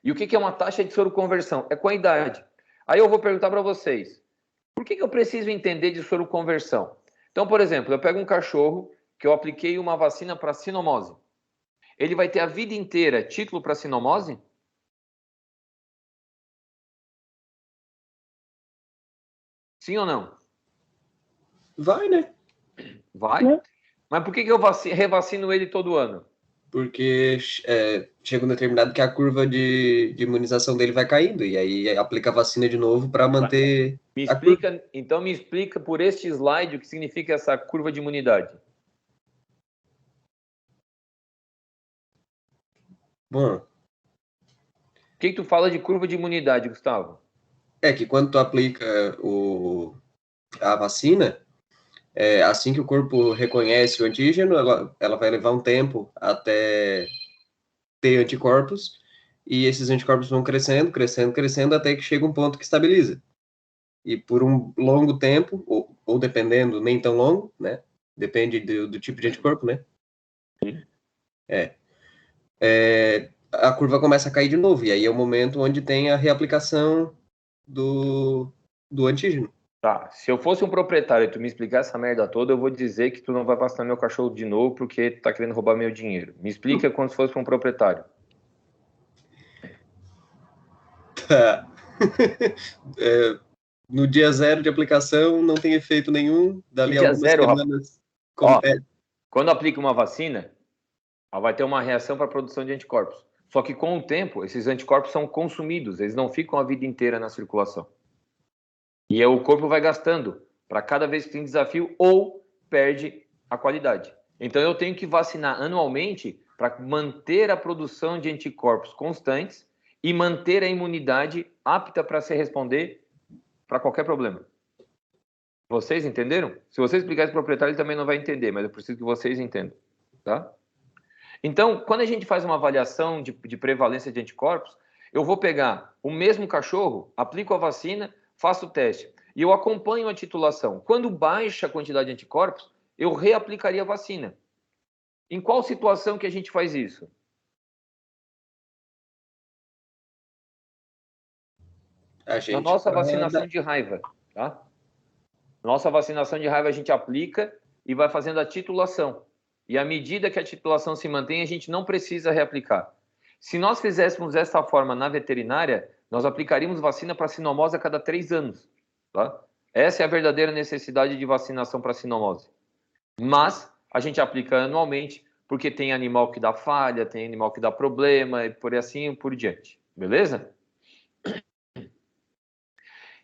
E o que é uma taxa de soroconversão? É com a idade. Aí eu vou perguntar para vocês, por que eu preciso entender de soroconversão? Então, por exemplo, eu pego um cachorro que eu apliquei uma vacina para sinomose. Ele vai ter a vida inteira título para sinomose? Sim ou não? Vai, né? Vai. Mas por que eu revacino ele todo ano? Porque chega um determinado que a curva de imunização dele vai caindo, e aí aplica a vacina de novo para manter a curva. Então me explica por este slide o que significa essa curva de imunidade. Bom. O que tu fala de curva de imunidade, Gustavo? É que quando tu aplica a vacina, assim que o corpo reconhece o antígeno, ela vai levar um tempo até ter anticorpos, e esses anticorpos vão crescendo, crescendo, crescendo, até que chega um ponto que estabiliza. E por um longo tempo, ou dependendo, nem tão longo, né? Depende do tipo de anticorpo, né? A curva começa a cair de novo, e aí é o momento onde tem a reaplicação do antígeno. Tá, se eu fosse um proprietário e tu me explicar essa merda toda, eu vou dizer que tu não vai vacinar meu cachorro de novo porque tu tá querendo roubar meu dinheiro. Me explica quando se fosse um proprietário. Tá. No dia 0 de aplicação, não tem efeito nenhum. Dali a algumas semanas... Quando aplica uma vacina, ela vai ter uma reação para a produção de anticorpos. Só que com o tempo, esses anticorpos são consumidos, eles não ficam a vida inteira na circulação. E o corpo vai gastando para cada vez que tem desafio ou perde a qualidade. Então eu tenho que vacinar anualmente para manter a produção de anticorpos constantes e manter a imunidade apta para se responder para qualquer problema. Vocês entenderam? Se você explicar isso para o proprietário, ele também não vai entender, mas eu preciso que vocês entendam, tá? Então, quando a gente faz uma avaliação de prevalência de anticorpos, eu vou pegar o mesmo cachorro, aplico a vacina, faço o teste e eu acompanho a titulação. Quando baixa a quantidade de anticorpos, eu reaplicaria a vacina. Em qual situação que a gente faz isso? Na nossa vacinação de raiva, tá? Nossa vacinação de raiva a gente aplica e vai fazendo a titulação. E à medida que a titulação se mantém, a gente não precisa reaplicar. Se nós fizéssemos dessa forma na veterinária, nós aplicaríamos vacina para sinomose a cada 3 anos. Tá? Essa é a verdadeira necessidade de vacinação para sinomose. Mas a gente aplica anualmente, porque tem animal que dá falha, tem animal que dá problema, e por assim e por diante. Beleza?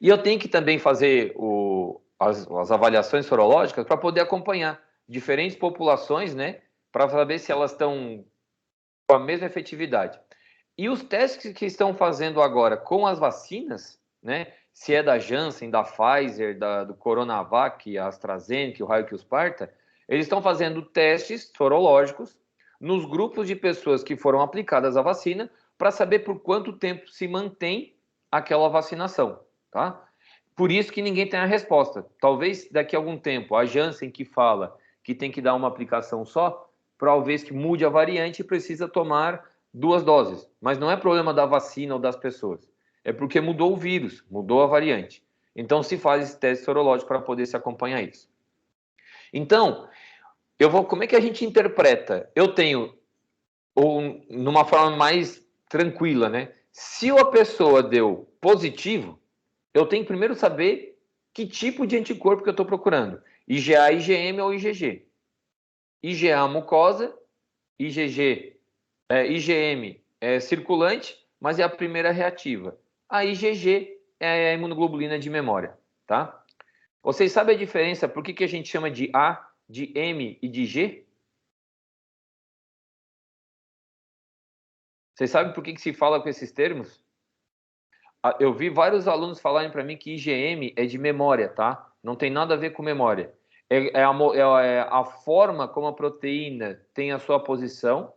E eu tenho que também fazer as avaliações sorológicas para poder acompanhar diferentes populações, né? Para saber se elas estão com a mesma efetividade. E os testes que estão fazendo agora com as vacinas, né? Se é da Janssen, da Pfizer, do Coronavac, a AstraZeneca, o raio que os parta, eles estão fazendo testes sorológicos nos grupos de pessoas que foram aplicadas a vacina para saber por quanto tempo se mantém aquela vacinação, tá? Por isso que ninguém tem a resposta. Talvez daqui a algum tempo a Janssen que fala que tem que dar uma aplicação só, talvez que mude a variante e precisa tomar 2 doses. Mas não é problema da vacina ou das pessoas. É porque mudou o vírus, mudou a variante. Então se faz esse teste sorológico para poder se acompanhar isso. Então, como é que a gente interpreta? Eu tenho, ou numa forma mais tranquila, né? Se a pessoa deu positivo, eu tenho que primeiro saber que tipo de anticorpo que eu estou procurando. IgA, IgM ou IgG. IgA mucosa, IgM é circulante, mas é a primeira reativa. A IgG é a imunoglobulina de memória, tá? Vocês sabem a diferença por que a gente chama de A, de M e de G? Vocês sabem por que se fala com esses termos? Eu vi vários alunos falarem para mim que IgM é de memória, tá? Não tem nada a ver com memória. É a forma como a proteína tem a sua posição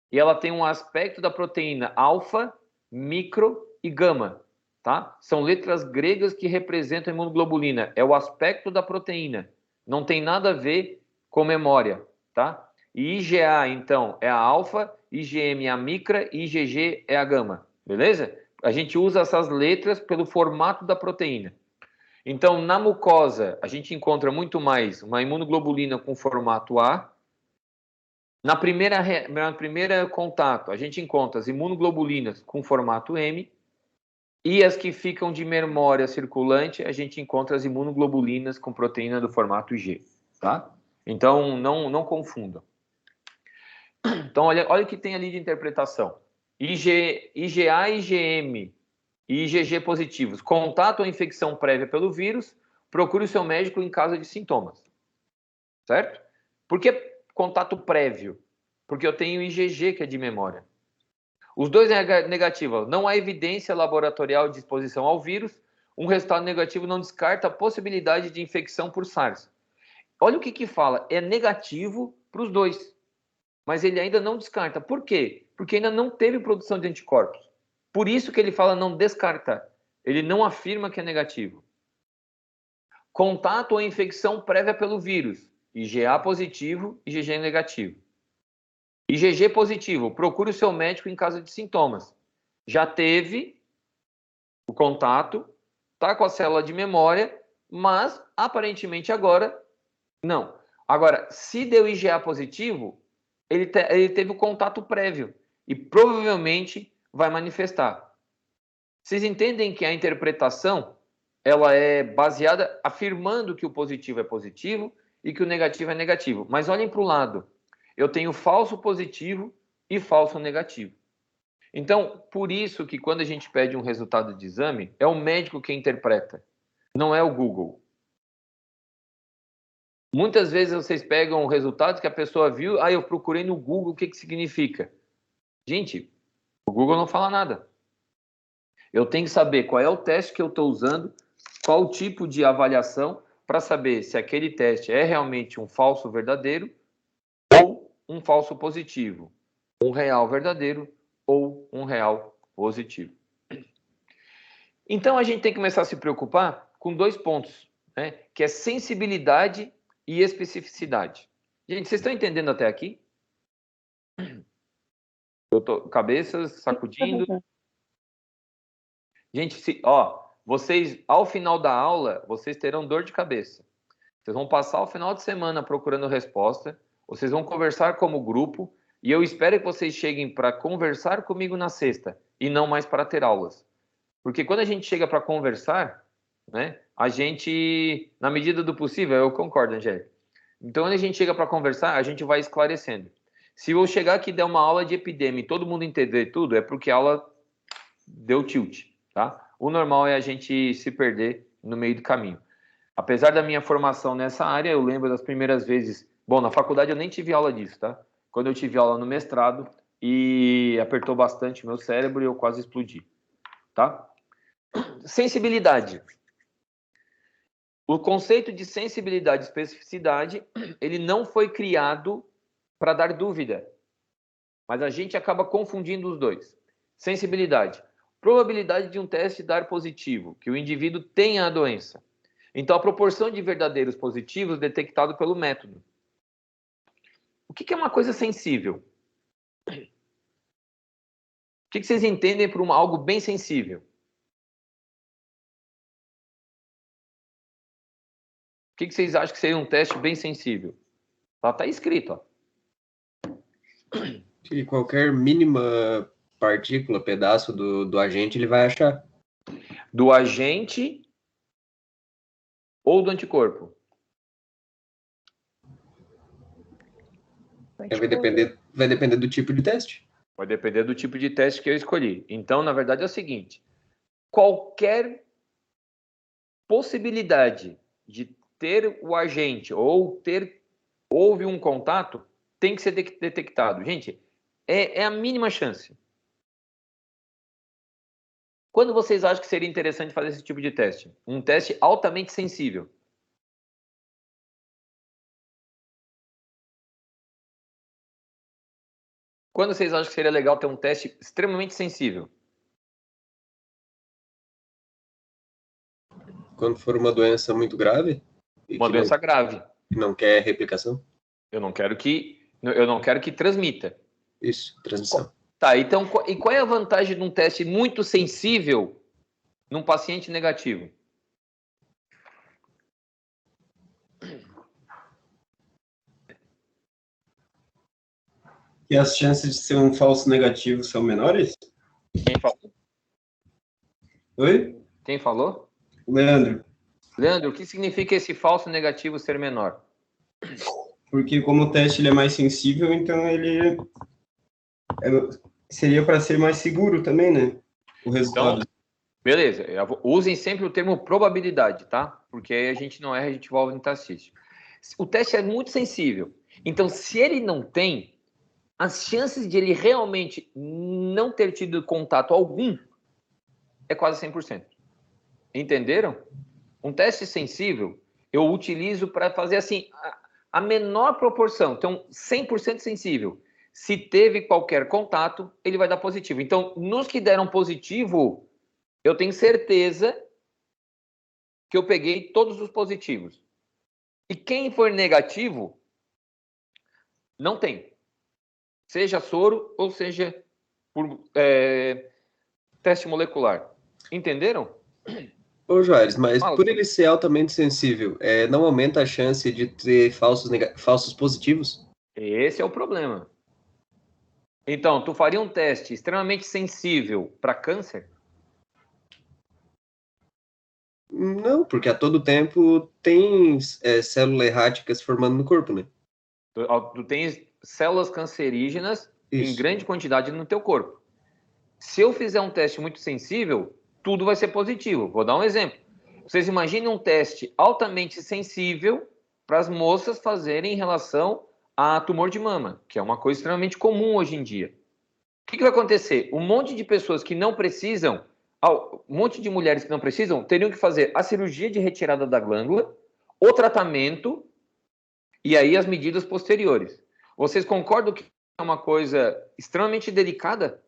e ela tem um aspecto da proteína alfa, micro e gama, tá? São letras gregas que representam a imunoglobulina. É o aspecto da proteína. Não tem nada a ver com memória, tá? E IgA, então, é a alfa, IgM é a micra e IgG é a gama, beleza? A gente usa essas letras pelo formato da proteína. Então, na mucosa, a gente encontra muito mais uma imunoglobulina com formato A. Na primeira contato, a gente encontra as imunoglobulinas com formato M. E as que ficam de memória circulante, a gente encontra as imunoglobulinas com proteína do formato IG, tá? Então, não confundam. Então, olha o que tem ali de interpretação. IgA, IgM e IgG positivos. Contato ou infecção prévia pelo vírus, procure o seu médico em caso de sintomas. Certo? Por que contato prévio? Porque eu tenho IgG, que é de memória. Os dois negativos. Não há evidência laboratorial de exposição ao vírus. Um resultado negativo não descarta a possibilidade de infecção por SARS. Olha o que fala. É negativo para os dois. Mas ele ainda não descarta. Por quê? Porque ainda não teve produção de anticorpos. Por isso que ele fala não descartar. Ele não afirma que é negativo. Contato ou infecção prévia pelo vírus. IgA positivo, IgG negativo. IgG positivo, procure o seu médico em caso de sintomas. Já teve o contato, está com a célula de memória, mas aparentemente agora não. Agora, se deu IgA positivo, ele teve o contato prévio e provavelmente vai manifestar. Vocês entendem que a interpretação ela é baseada afirmando que o positivo é positivo e que o negativo é negativo. Mas olhem para o lado. Eu tenho falso positivo e falso negativo. Então, por isso que quando a gente pede um resultado de exame, é o médico que interpreta, não é o Google. Muitas vezes vocês pegam resultados que a pessoa viu, eu procurei no Google, o que significa? Gente, o Google não fala nada. Eu tenho que saber qual é o teste que eu estou usando, qual o tipo de avaliação, para saber se aquele teste é realmente um falso verdadeiro ou um falso positivo, um real verdadeiro ou um real positivo. Então, a gente tem que começar a se preocupar com 2 pontos, né? Que é sensibilidade e especificidade. Gente, vocês estão entendendo até aqui? Eu tô cabeças sacudindo. Gente, vocês, ao final da aula, vocês terão dor de cabeça. Vocês vão passar o final de semana procurando resposta, vocês vão conversar como grupo, e eu espero que vocês cheguem para conversar comigo na sexta, e não mais para ter aulas. Porque quando a gente chega para conversar, né, a gente, na medida do possível, eu concordo, Angélica. Então, quando a gente chega para conversar, a gente vai esclarecendo. Se eu chegar aqui e der uma aula de epidemia e todo mundo entender tudo, é porque a aula deu tilt, tá? O normal é a gente se perder no meio do caminho. Apesar da minha formação nessa área, eu lembro das primeiras vezes... Bom, na faculdade eu nem tive aula disso, tá? Quando eu tive aula no mestrado, e apertou bastante meu cérebro e eu quase explodi, tá? Sensibilidade. O conceito de sensibilidade e especificidade, ele não foi criado para dar dúvida, mas a gente acaba confundindo os dois. Sensibilidade. Probabilidade de um teste dar positivo, que o indivíduo tenha a doença. Então, a proporção de verdadeiros positivos detectado pelo método. O que é uma coisa sensível? O que vocês entendem por algo bem sensível? O que vocês acham que seria um teste bem sensível? Lá está escrito, ó. Que qualquer mínima partícula, pedaço do agente, ele vai achar. Do agente ou do anticorpo? Vai depender do tipo de teste. Vai depender do tipo de teste que eu escolhi. Então, na verdade, é o seguinte. Qualquer possibilidade de ter o agente ou houve um contato, tem que ser detectado. Gente, é a mínima chance. Quando vocês acham que seria interessante fazer esse tipo de teste? Um teste altamente sensível. Quando vocês acham que seria legal ter um teste extremamente sensível? Quando for uma doença muito grave? Uma doença grave. Que não quer replicação? Eu não quero que transmita. Isso, transmissão. Tá, então, e qual é a vantagem de um teste muito sensível num paciente negativo? E as chances de ser um falso negativo são menores? Quem falou? Oi? Quem falou? Leandro. Leandro, o que significa esse falso negativo ser menor? Porque como o teste ele é mais sensível, então ele seria para ser mais seguro também, né? O resultado. Então, beleza. Usem sempre o termo probabilidade, tá? Porque aí a gente não erra, a gente volta no estatístico. O teste é muito sensível. Então, se ele não tem, as chances de ele realmente não ter tido contato algum é quase 100%. Entenderam? Um teste sensível, eu utilizo para fazer assim, a menor proporção. Então, 100% sensível. Se teve qualquer contato, ele vai dar positivo. Então, nos que deram positivo, eu tenho certeza que eu peguei todos os positivos. E quem for negativo, não tem. Seja soro ou seja por teste molecular. Entenderam? Ô, Joares, mas por ele ser altamente sensível, não aumenta a chance de ter falsos positivos? Esse é o problema. Então, tu faria um teste extremamente sensível para câncer? Não, porque a todo tempo tem células erráticas formando no corpo, né? Tu tens células cancerígenas Isso. em grande quantidade no teu corpo. Se eu fizer um teste muito sensível, tudo vai ser positivo. Vou dar um exemplo. Vocês imaginem um teste altamente sensível para as moças fazerem em relação a tumor de mama, que é uma coisa extremamente comum hoje em dia. O que vai acontecer? Um monte de pessoas que não precisam, um monte de mulheres que não precisam, teriam que fazer a cirurgia de retirada da glândula, o tratamento e aí as medidas posteriores. Vocês concordam que é uma coisa extremamente delicada?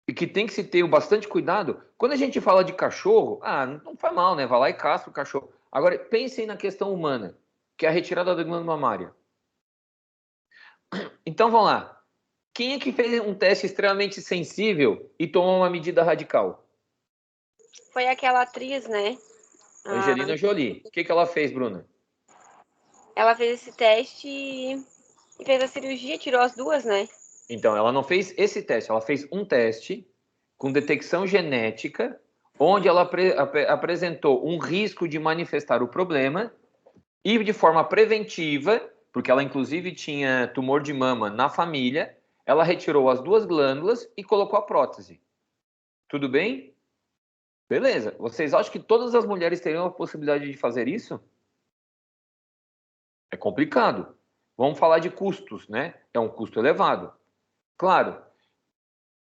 E que tem que se ter bastante cuidado? Quando a gente fala de cachorro, não faz mal, né? Vai lá e castra o cachorro. Agora, pensem na questão humana, que é a retirada da glândula mamária. Então, vamos lá. Quem é que fez um teste extremamente sensível e tomou uma medida radical? Foi aquela atriz, né? Angelina Jolie. O que ela fez, Bruna? Ela fez esse teste e fez a cirurgia, tirou as duas, né? Então, ela não fez esse teste, ela fez um teste com detecção genética, onde ela apresentou um risco de manifestar o problema e de forma preventiva, porque ela inclusive tinha tumor de mama na família, ela retirou as duas glândulas e colocou a prótese. Tudo bem? Beleza. Vocês acham que todas as mulheres teriam a possibilidade de fazer isso? É complicado. Vamos falar de custos, né? É um custo elevado. Claro,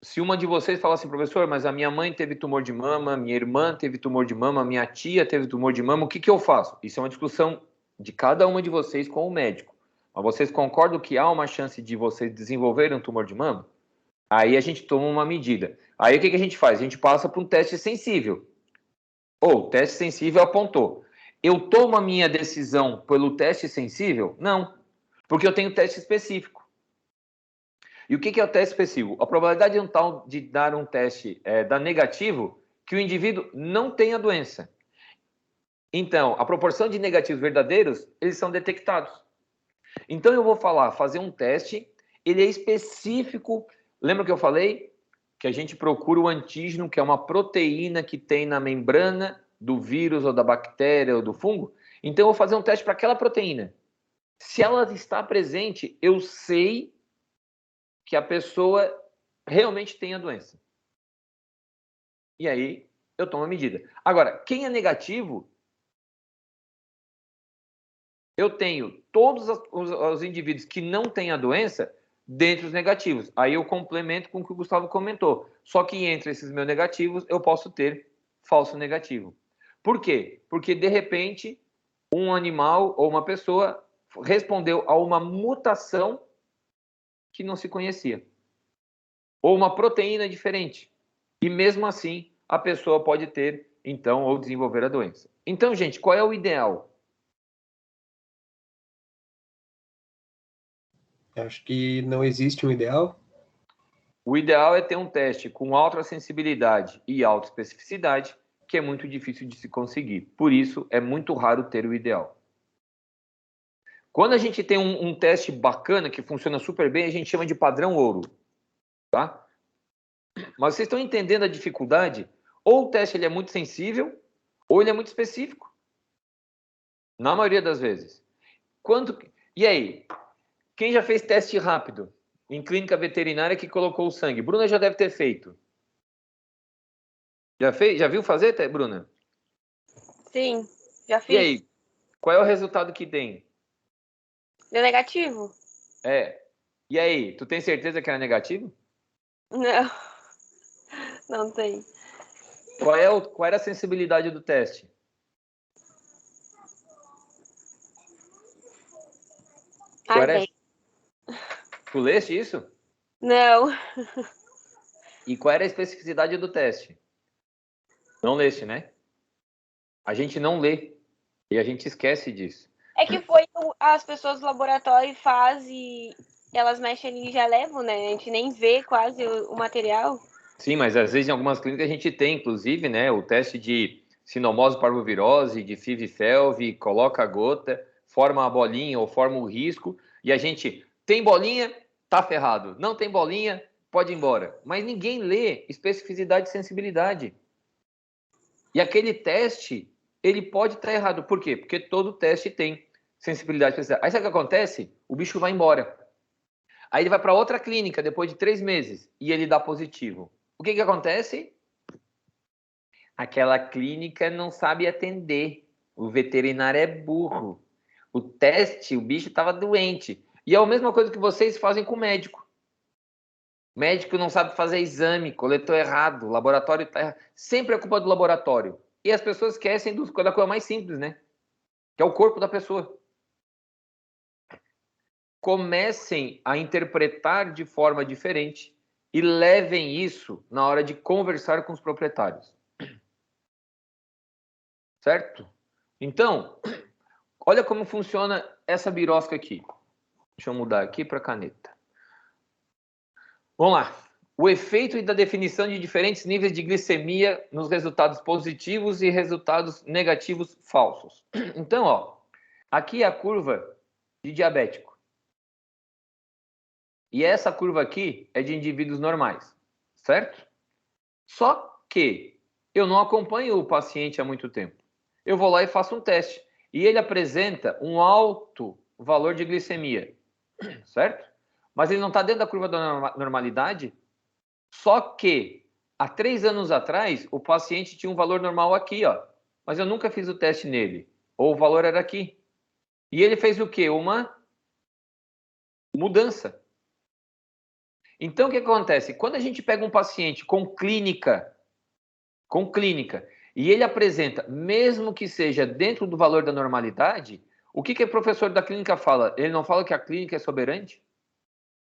se uma de vocês falar assim, professor, mas a minha mãe teve tumor de mama, minha irmã teve tumor de mama, minha tia teve tumor de mama, o que eu faço? Isso é uma discussão de cada uma de vocês com o médico. Mas vocês concordam que há uma chance de vocês desenvolverem um tumor de mama? Aí a gente toma uma medida. Aí o que a gente faz? A gente passa para um teste sensível. O teste sensível apontou. Eu tomo a minha decisão pelo teste sensível? Não, porque eu tenho teste específico. E o que é o teste específico? A probabilidade de dar um teste dar negativo que o indivíduo não tenha doença. Então, a proporção de negativos verdadeiros, eles são detectados. Então, eu vou fazer um teste, ele é específico. Lembra que eu falei? Que a gente procura o antígeno, que é uma proteína que tem na membrana do vírus ou da bactéria ou do fungo. Então, eu vou fazer um teste para aquela proteína. Se ela está presente, eu sei que a pessoa realmente tem a doença. E aí, eu tomo a medida. Agora, quem é negativo, eu tenho todos os indivíduos que não têm a doença dentre os negativos. Aí eu complemento com o que o Gustavo comentou. Só que entre esses meus negativos, eu posso ter falso negativo. Por quê? Porque, de repente, um animal ou uma pessoa respondeu a uma mutação que não se conhecia. Ou uma proteína diferente. E mesmo assim, a pessoa pode ter, então, ou desenvolver a doença. Então, gente, qual é o ideal? Acho que não existe um ideal. O ideal é ter um teste com alta sensibilidade e alta especificidade, que é muito difícil de se conseguir. Por isso, é muito raro ter o ideal. Quando a gente tem um teste bacana, que funciona super bem, a gente chama de padrão ouro. Tá? Mas vocês estão entendendo a dificuldade? Ou o teste ele é muito sensível, ou ele é muito específico. Na maioria das vezes. E aí? Quem já fez teste rápido em clínica veterinária que colocou o sangue? Bruna já deve ter feito. Já fez? Já viu fazer, Bruna? Sim, já fiz. E aí? Qual é o resultado que tem? Deu negativo? E aí? Tu tem certeza que era negativo? Não. Não tem. Qual era a sensibilidade do teste? Tu leste isso? Não. E qual era a especificidade do teste? Não leste, né? A gente não lê. E a gente esquece disso. É que foi as pessoas do laboratório fazem e elas mexem ali e já levam, né? A gente nem vê quase o material. Sim, mas às vezes em algumas clínicas a gente tem, inclusive, né, o teste de sinomose parvovirose, de FIV-FeLV, coloca a gota, forma a bolinha ou forma o risco, e a gente tem bolinha, tá ferrado. Não tem bolinha, pode ir embora. Mas ninguém lê especificidade e sensibilidade. E aquele teste, ele pode estar errado. Por quê? Porque todo teste tem sensibilidade e especificidade. Aí sabe o que acontece? O bicho vai embora. Aí ele vai para outra clínica depois de 3 meses e ele dá positivo. O que acontece? Aquela clínica não sabe atender. O veterinário é burro. O teste, o bicho estava doente. E é a mesma coisa que vocês fazem com o médico. O médico não sabe fazer exame, coletou errado, o laboratório está errado. Sempre é culpa do laboratório. E as pessoas esquecem da coisa mais simples, né? Que é o corpo da pessoa. Comecem a interpretar de forma diferente e levem isso na hora de conversar com os proprietários. Certo? Então, olha como funciona essa birosca aqui. Deixa eu mudar aqui para caneta. Vamos lá. O efeito e da definição de diferentes níveis de glicemia nos resultados positivos e resultados negativos falsos. Então, ó, aqui é a curva de diabético. E essa curva aqui é de indivíduos normais, certo? Só que eu não acompanho o paciente há muito tempo. Eu vou lá e faço um teste. E ele apresenta um alto valor de glicemia, certo? Mas ele não está dentro da curva da normalidade. Só que há 3 anos atrás, o paciente tinha um valor normal aqui, ó. Mas eu nunca fiz o teste nele. Ou o valor era aqui. E ele fez o quê? Uma mudança. Então, o que acontece? Quando a gente pega um paciente com clínica, e ele apresenta, mesmo que seja dentro do valor da normalidade, o que o professor da clínica fala? Ele não fala que a clínica é soberante?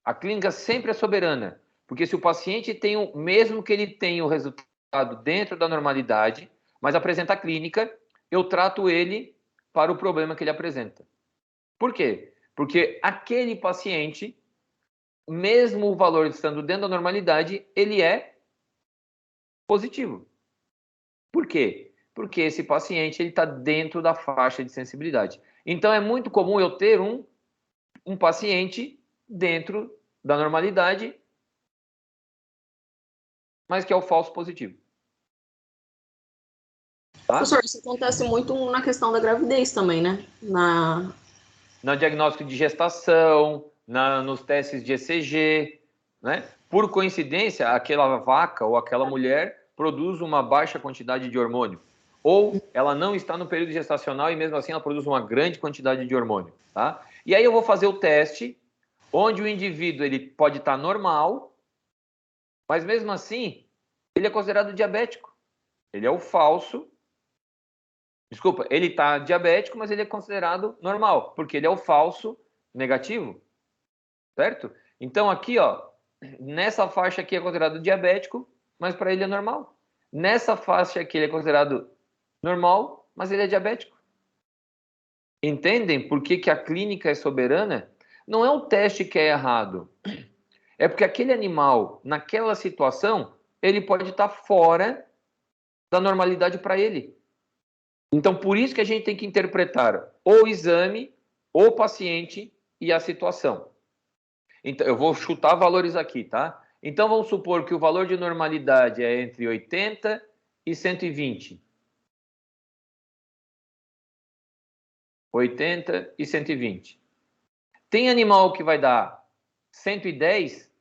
A clínica sempre é soberana, porque se o paciente tem, mesmo que ele tenha o resultado dentro da normalidade, mas apresenta a clínica, eu trato ele para o problema que ele apresenta. Por quê? Porque aquele paciente, mesmo o valor estando dentro da normalidade, ele é positivo. Por quê? Porque esse paciente está dentro da faixa de sensibilidade. Então, é muito comum eu ter um paciente dentro da normalidade, mas que é o falso positivo. Tá? Professor, isso acontece muito na questão da gravidez também, né? No diagnóstico de gestação, nos testes de ECG, né? Por coincidência, aquela vaca ou aquela mulher produz uma baixa quantidade de hormônio. Ou ela não está no período gestacional e mesmo assim ela produz uma grande quantidade de hormônio, tá? E aí eu vou fazer o teste, onde o indivíduo ele pode estar normal, mas mesmo assim ele é considerado diabético. Ele é o falso. Desculpa, ele está diabético, mas ele é considerado normal, porque ele é o falso negativo, certo? Então aqui, ó, nessa faixa aqui é considerado diabético, mas para ele é normal. Nessa faixa aqui ele é considerado normal, mas ele é diabético. Entendem por que a clínica é soberana? Não é o teste que é errado. É porque aquele animal, naquela situação, ele pode estar fora da normalidade para ele. Então, por isso que a gente tem que interpretar o exame, o paciente e a situação. Então, eu vou chutar valores aqui, tá? Então, vamos supor que o valor de normalidade é entre 80 e 120. 80 e 120. Tem animal que vai dar 110,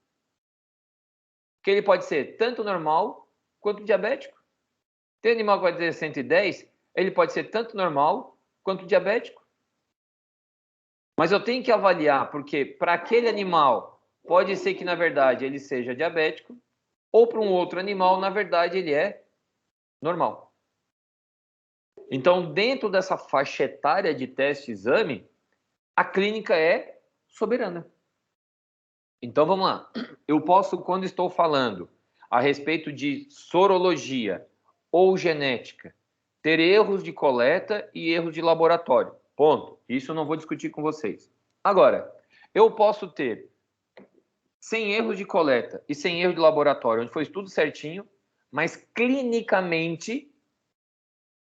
que ele pode ser tanto normal quanto diabético. Tem animal que vai dizer 110, ele pode ser tanto normal quanto diabético. Mas eu tenho que avaliar, porque para aquele animal, pode ser que, na verdade, ele seja diabético, ou para um outro animal, na verdade, ele é normal. Então, dentro dessa faixa etária de teste-exame, a clínica é soberana. Então, vamos lá. Eu posso, quando estou falando a respeito de sorologia ou genética, ter erros de coleta e erros de laboratório. Ponto. Isso eu não vou discutir com vocês. Agora, eu posso ter sem erros de coleta e sem erro de laboratório, onde foi tudo certinho, mas clinicamente,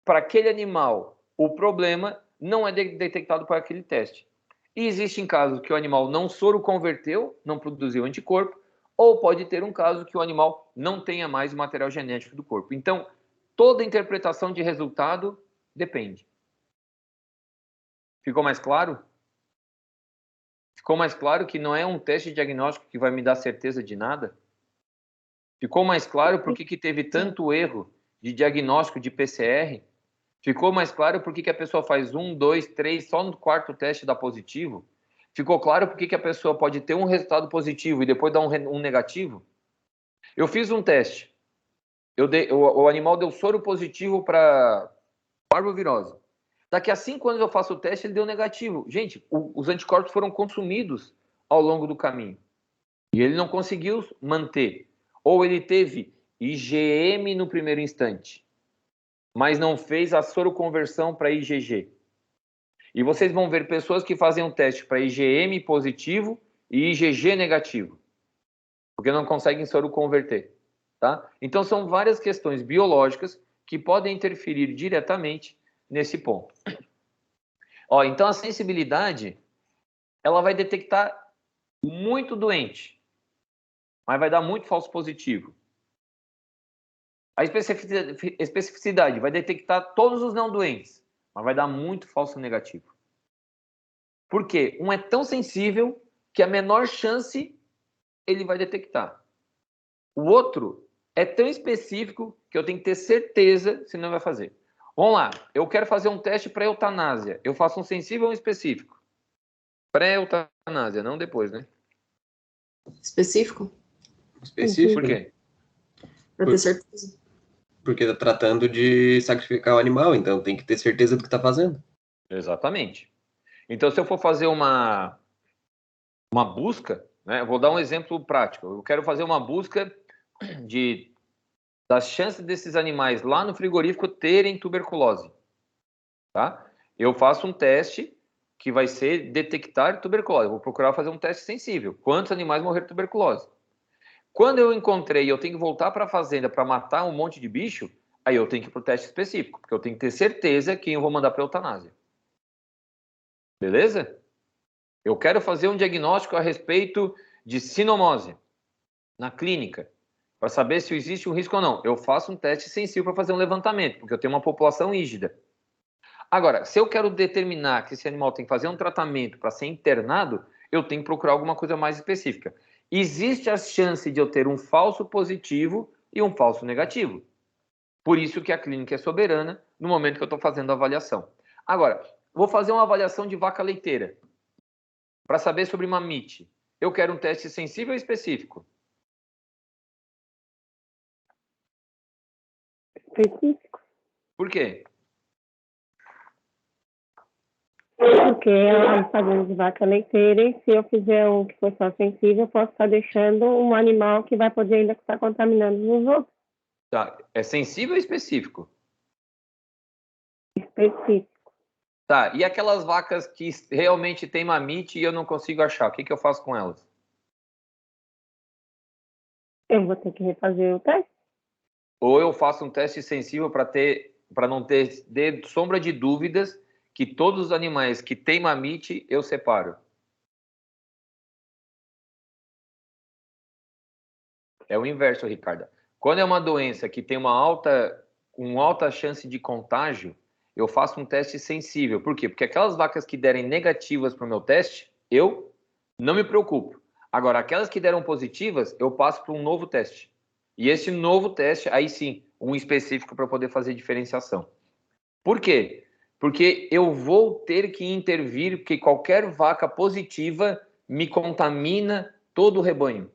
para aquele animal, o problema não é detectado por aquele teste. E existem casos que o animal não soroconverteu, não produziu anticorpo, ou pode ter um caso que o animal não tenha mais o material genético do corpo. Então, toda interpretação de resultado depende. Ficou mais claro? Ficou mais claro que não é um teste diagnóstico que vai me dar certeza de nada? Ficou mais claro por que teve tanto erro de diagnóstico de PCR? Ficou mais claro por que a pessoa faz 1, 2, 3, só no quarto teste dá positivo? Ficou claro por que a pessoa pode ter um resultado positivo e depois dar um negativo? Eu fiz um teste. O animal deu soro positivo para parvovirose. Daqui a 5 anos eu faço o teste, ele deu negativo. Gente, os anticorpos foram consumidos ao longo do caminho. E ele não conseguiu manter. Ou ele teve IgM no primeiro instante, mas não fez a soroconversão para IgG. E vocês vão ver pessoas que fazem um teste para IgM positivo e IgG negativo, porque não conseguem soroconverter, tá? Então são várias questões biológicas que podem interferir diretamente nesse ponto. Ó, então a sensibilidade, ela vai detectar muito doente, mas vai dar muito falso positivo. A especificidade vai detectar todos os não doentes, mas vai dar muito falso negativo. Por quê? Um é tão sensível que a menor chance ele vai detectar. O outro é tão específico que eu tenho que ter certeza se não vai fazer. Vamos lá, eu quero fazer um teste para eutanásia. Eu faço um sensível ou um específico? Pré-eutanásia, não depois, né? Específico? Específico. Por quê? Para ter certeza. Porque está tratando de sacrificar o animal, então tem que ter certeza do que está fazendo. Exatamente. Então, se eu for fazer uma busca, né, eu vou dar um exemplo prático. Eu quero fazer uma busca das chances desses animais lá no frigorífico terem tuberculose. Tá? Eu faço um teste que vai ser detectar tuberculose. Eu vou procurar fazer um teste sensível. Quantos animais morreram de tuberculose? Quando eu encontrei, eu tenho que voltar para a fazenda para matar um monte de bicho, aí eu tenho que ir para o teste específico, porque eu tenho que ter certeza quem eu vou mandar para eutanásia. Beleza? Eu quero fazer um diagnóstico a respeito de sinomose na clínica, para saber se existe um risco ou não. Eu faço um teste sensível para fazer um levantamento, porque eu tenho uma população rígida. Agora, se eu quero determinar que esse animal tem que fazer um tratamento para ser internado, eu tenho que procurar alguma coisa mais específica. Existe a chance de eu ter um falso positivo e um falso negativo. Por isso que a clínica é soberana no momento que eu estou fazendo a avaliação. Agora, vou fazer uma avaliação de vaca leiteira para saber sobre mamite. Eu quero um teste sensível ou específico? Específico. Por quê? Porque ela está fazendo de vaca leiteira e se eu fizer um que for só sensível, eu posso estar deixando um animal que vai poder ainda estar contaminando os outros. Tá. É sensível ou específico? Específico. Tá. E aquelas vacas que realmente têm mamite e eu não consigo achar, o que eu faço com elas? Eu vou ter que refazer o teste. Ou eu faço um teste sensível para não ter sombra de dúvidas que todos os animais que têm mamite eu separo. É o inverso, Ricardo. Quando é uma doença que tem uma alta com alta chance de contágio, eu faço um teste sensível. Por quê? Porque aquelas vacas que derem negativas para o meu teste, eu não me preocupo. Agora, aquelas que deram positivas, eu passo para um novo teste. E esse novo teste, aí sim, um específico para poder fazer diferenciação. Por quê? Porque eu vou ter que intervir, porque qualquer vaca positiva me contamina todo o rebanho.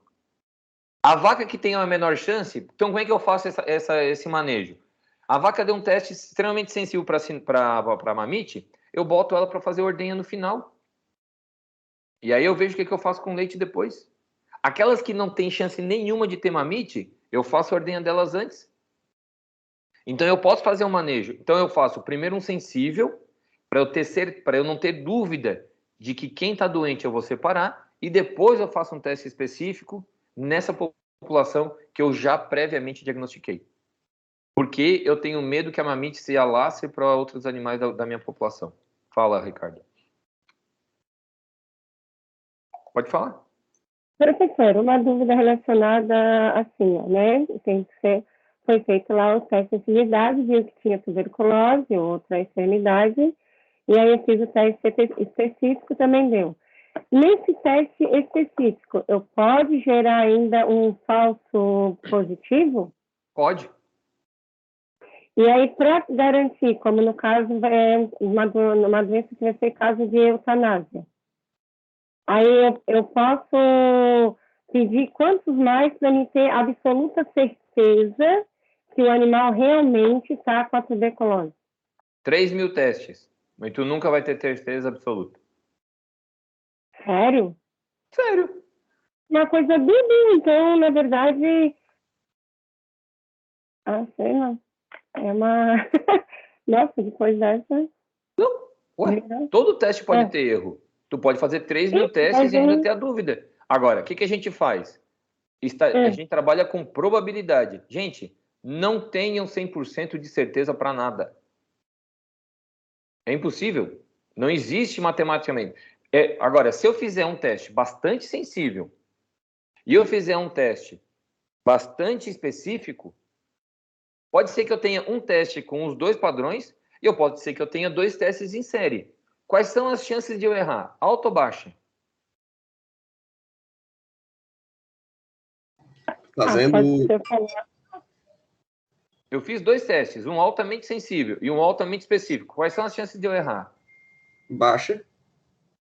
A vaca que tem a menor chance, então como é que eu faço esse manejo? A vaca deu um teste extremamente sensível para mamite, eu boto ela para fazer ordenha no final. E aí eu vejo o que eu faço com o leite depois. Aquelas que não têm chance nenhuma de ter mamite, eu faço a ordenha delas antes. Então eu posso fazer um manejo. Então eu faço primeiro um sensível, para eu não ter dúvida de que quem está doente eu vou separar, e depois eu faço um teste específico nessa população que eu já previamente diagnostiquei. Porque eu tenho medo que a mamite se alastre para outros animais da minha população. Fala, Ricardo. Pode falar. Professor, uma dúvida relacionada assim, né? Foi feito lá o teste de sensibilidade, viu que tinha tuberculose, outra extremidade, e aí eu fiz o teste específico, também deu. Nesse teste específico, eu pode gerar ainda um falso positivo? Pode. E aí, para garantir, como no caso, uma doença que vai ser caso de eutanásia, aí eu posso pedir quantos mais para me ter absoluta certeza que o animal realmente está com a tuberculose? 3.000 testes, mas tu nunca vai ter certeza absoluta. Sério? Sério. Uma coisa bem, então, na verdade... sei lá. É uma... Nossa, depois dessa... Não, ué, todo teste pode ter erro. Tu pode fazer 3.000 testes e ainda ter a dúvida. Agora, o que a gente faz? A gente trabalha com probabilidade. Gente, não tenham 100% de certeza para nada. É impossível. Não existe matematicamente. Agora, se eu fizer um teste bastante sensível e eu fizer um teste bastante específico, pode ser que eu tenha um teste com os dois padrões e pode ser que eu tenha 2 testes em série. Quais são as chances de eu errar? Alta ou baixa? Eu fiz 2 testes, um altamente sensível e um altamente específico. Quais são as chances de eu errar? Baixa.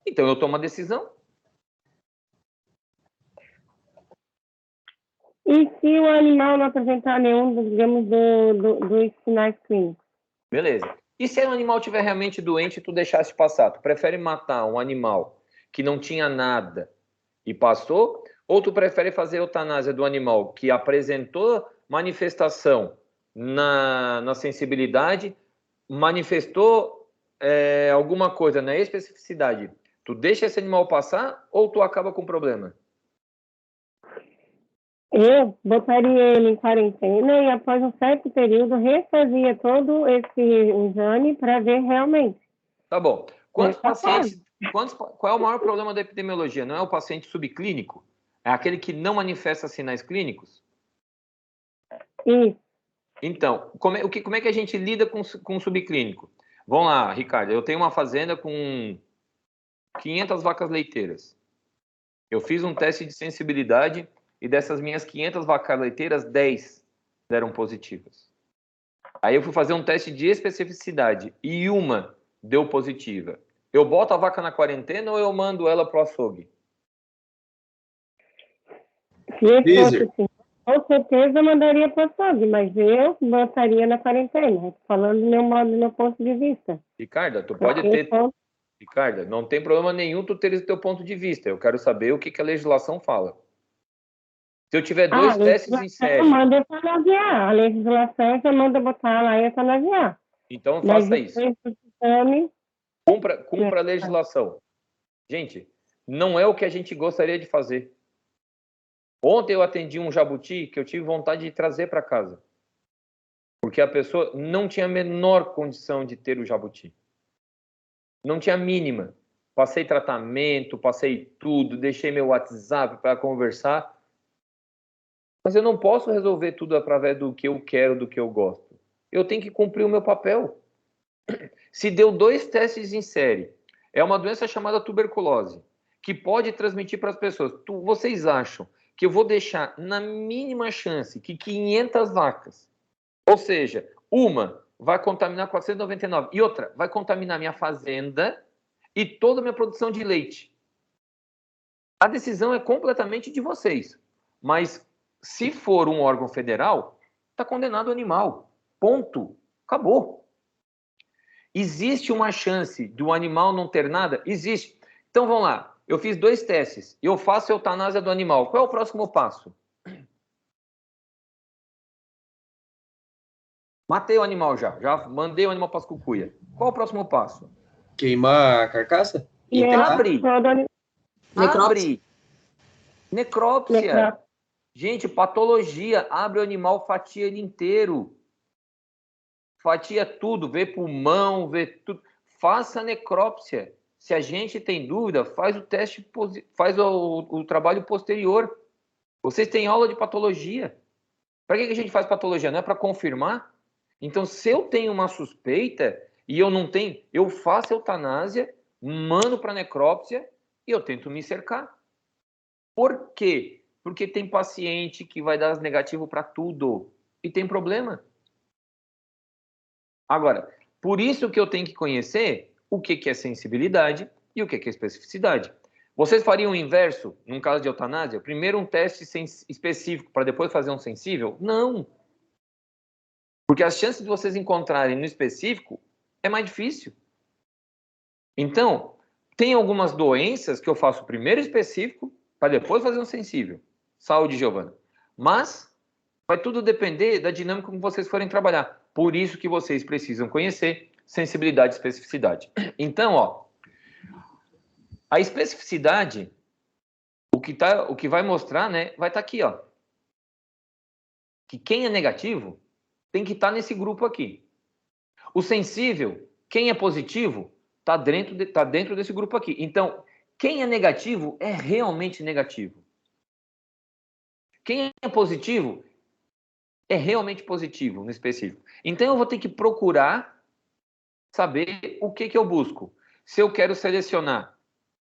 Então eu tomo uma decisão. E se o animal não apresentar nenhum, digamos, dos sinais clínicos? Beleza. E se o animal estiver realmente doente e tu deixasse passar? Tu prefere matar um animal que não tinha nada e passou? Ou tu prefere fazer a eutanásia do animal que apresentou manifestação na sensibilidade, manifestou alguma coisa na especificidade? Tu deixa esse animal passar ou tu acaba com o problema? Eu botaria ele em quarentena e após um certo período refazia todo esse exame para ver realmente. Tá bom. Quantos pacientes... Qual é o maior problema da epidemiologia? Não é o paciente subclínico? É aquele que não manifesta sinais clínicos? Isso. Então, como é que a gente lida com o subclínico? Vamos lá, Ricardo. Eu tenho uma fazenda com 500 vacas leiteiras. Eu fiz um teste de sensibilidade e dessas minhas 500 vacas leiteiras, 10 deram positivas. Aí eu fui fazer um teste de especificidade e uma deu positiva. Eu boto a vaca na quarentena ou eu mando ela pro açougue? Se fosse assim, com certeza eu mandaria para o açougue, mas eu botaria na quarentena, falando do meu ponto de vista. Ricardo, tu pode ter... Ricardo, não tem problema nenhum tu ter esse teu ponto de vista. Eu quero saber o que a legislação fala. Se eu tiver 2 testes em série... Manda eutanasiar. A legislação já manda botar lá e eutanasiar. Então faça isso. Cumpra a legislação. Gente, não é o que a gente gostaria de fazer. Ontem eu atendi um jabuti que eu tive vontade de trazer para casa. Porque a pessoa não tinha a menor condição de ter o jabuti. Não tinha a mínima. Passei tratamento, passei tudo, deixei meu WhatsApp para conversar. Mas eu não posso resolver tudo através do que eu quero, do que eu gosto. eu tenho que cumprir o meu papel. Se deu 2 testes em série, é uma doença chamada tuberculose, que pode transmitir para as pessoas. Vocês acham que eu vou deixar na mínima chance que 500 vacas, ou seja, uma vai contaminar 499 e outra vai contaminar minha fazenda e toda a minha produção de leite? A decisão é completamente de vocês. Mas se for um órgão federal, está condenado o animal. Ponto. Acabou. Existe uma chance do animal não ter nada? Existe. Então vamos lá. Eu fiz 2 testes. Eu faço a eutanásia do animal. Qual é o próximo passo? Matei o animal já. Já mandei o animal para as cucuia. Qual é o próximo passo? Queimar a carcaça? Abre. Abre. Necrópsia. Gente, patologia. Abre o animal, fatia ele inteiro. Fatia tudo, vê pulmão, vê tudo. Faça necrópsia. Se a gente tem dúvida, faz o teste, faz o trabalho posterior. Vocês têm aula de patologia. Para que a gente faz patologia? Não é para confirmar? Então, se eu tenho uma suspeita e eu não tenho, eu faço eutanásia, mando para necrópsia e eu tento me cercar. Por quê? Porque tem paciente que vai dar negativo para tudo e tem problema. Agora, por isso que eu tenho que conhecer o que é sensibilidade e o que é especificidade. Vocês fariam o inverso, num caso de eutanásia? Primeiro um teste específico para depois fazer um sensível? Não. Porque as chances de vocês encontrarem no específico é mais difícil. Então, tem algumas doenças que eu faço primeiro específico para depois fazer um sensível. Saúde, Giovana. Mas vai tudo depender da dinâmica como vocês forem trabalhar. Por isso que vocês precisam conhecer sensibilidade e especificidade. Então, ó, a especificidade, o que vai mostrar, né, vai estar aqui, ó. Que quem é negativo tem que estar nesse grupo aqui. O sensível, quem é positivo, está dentro desse grupo aqui. Então, quem é negativo é realmente negativo. Quem é positivo é realmente positivo no específico. Então, eu vou ter que procurar saber o que eu busco. Se eu quero selecionar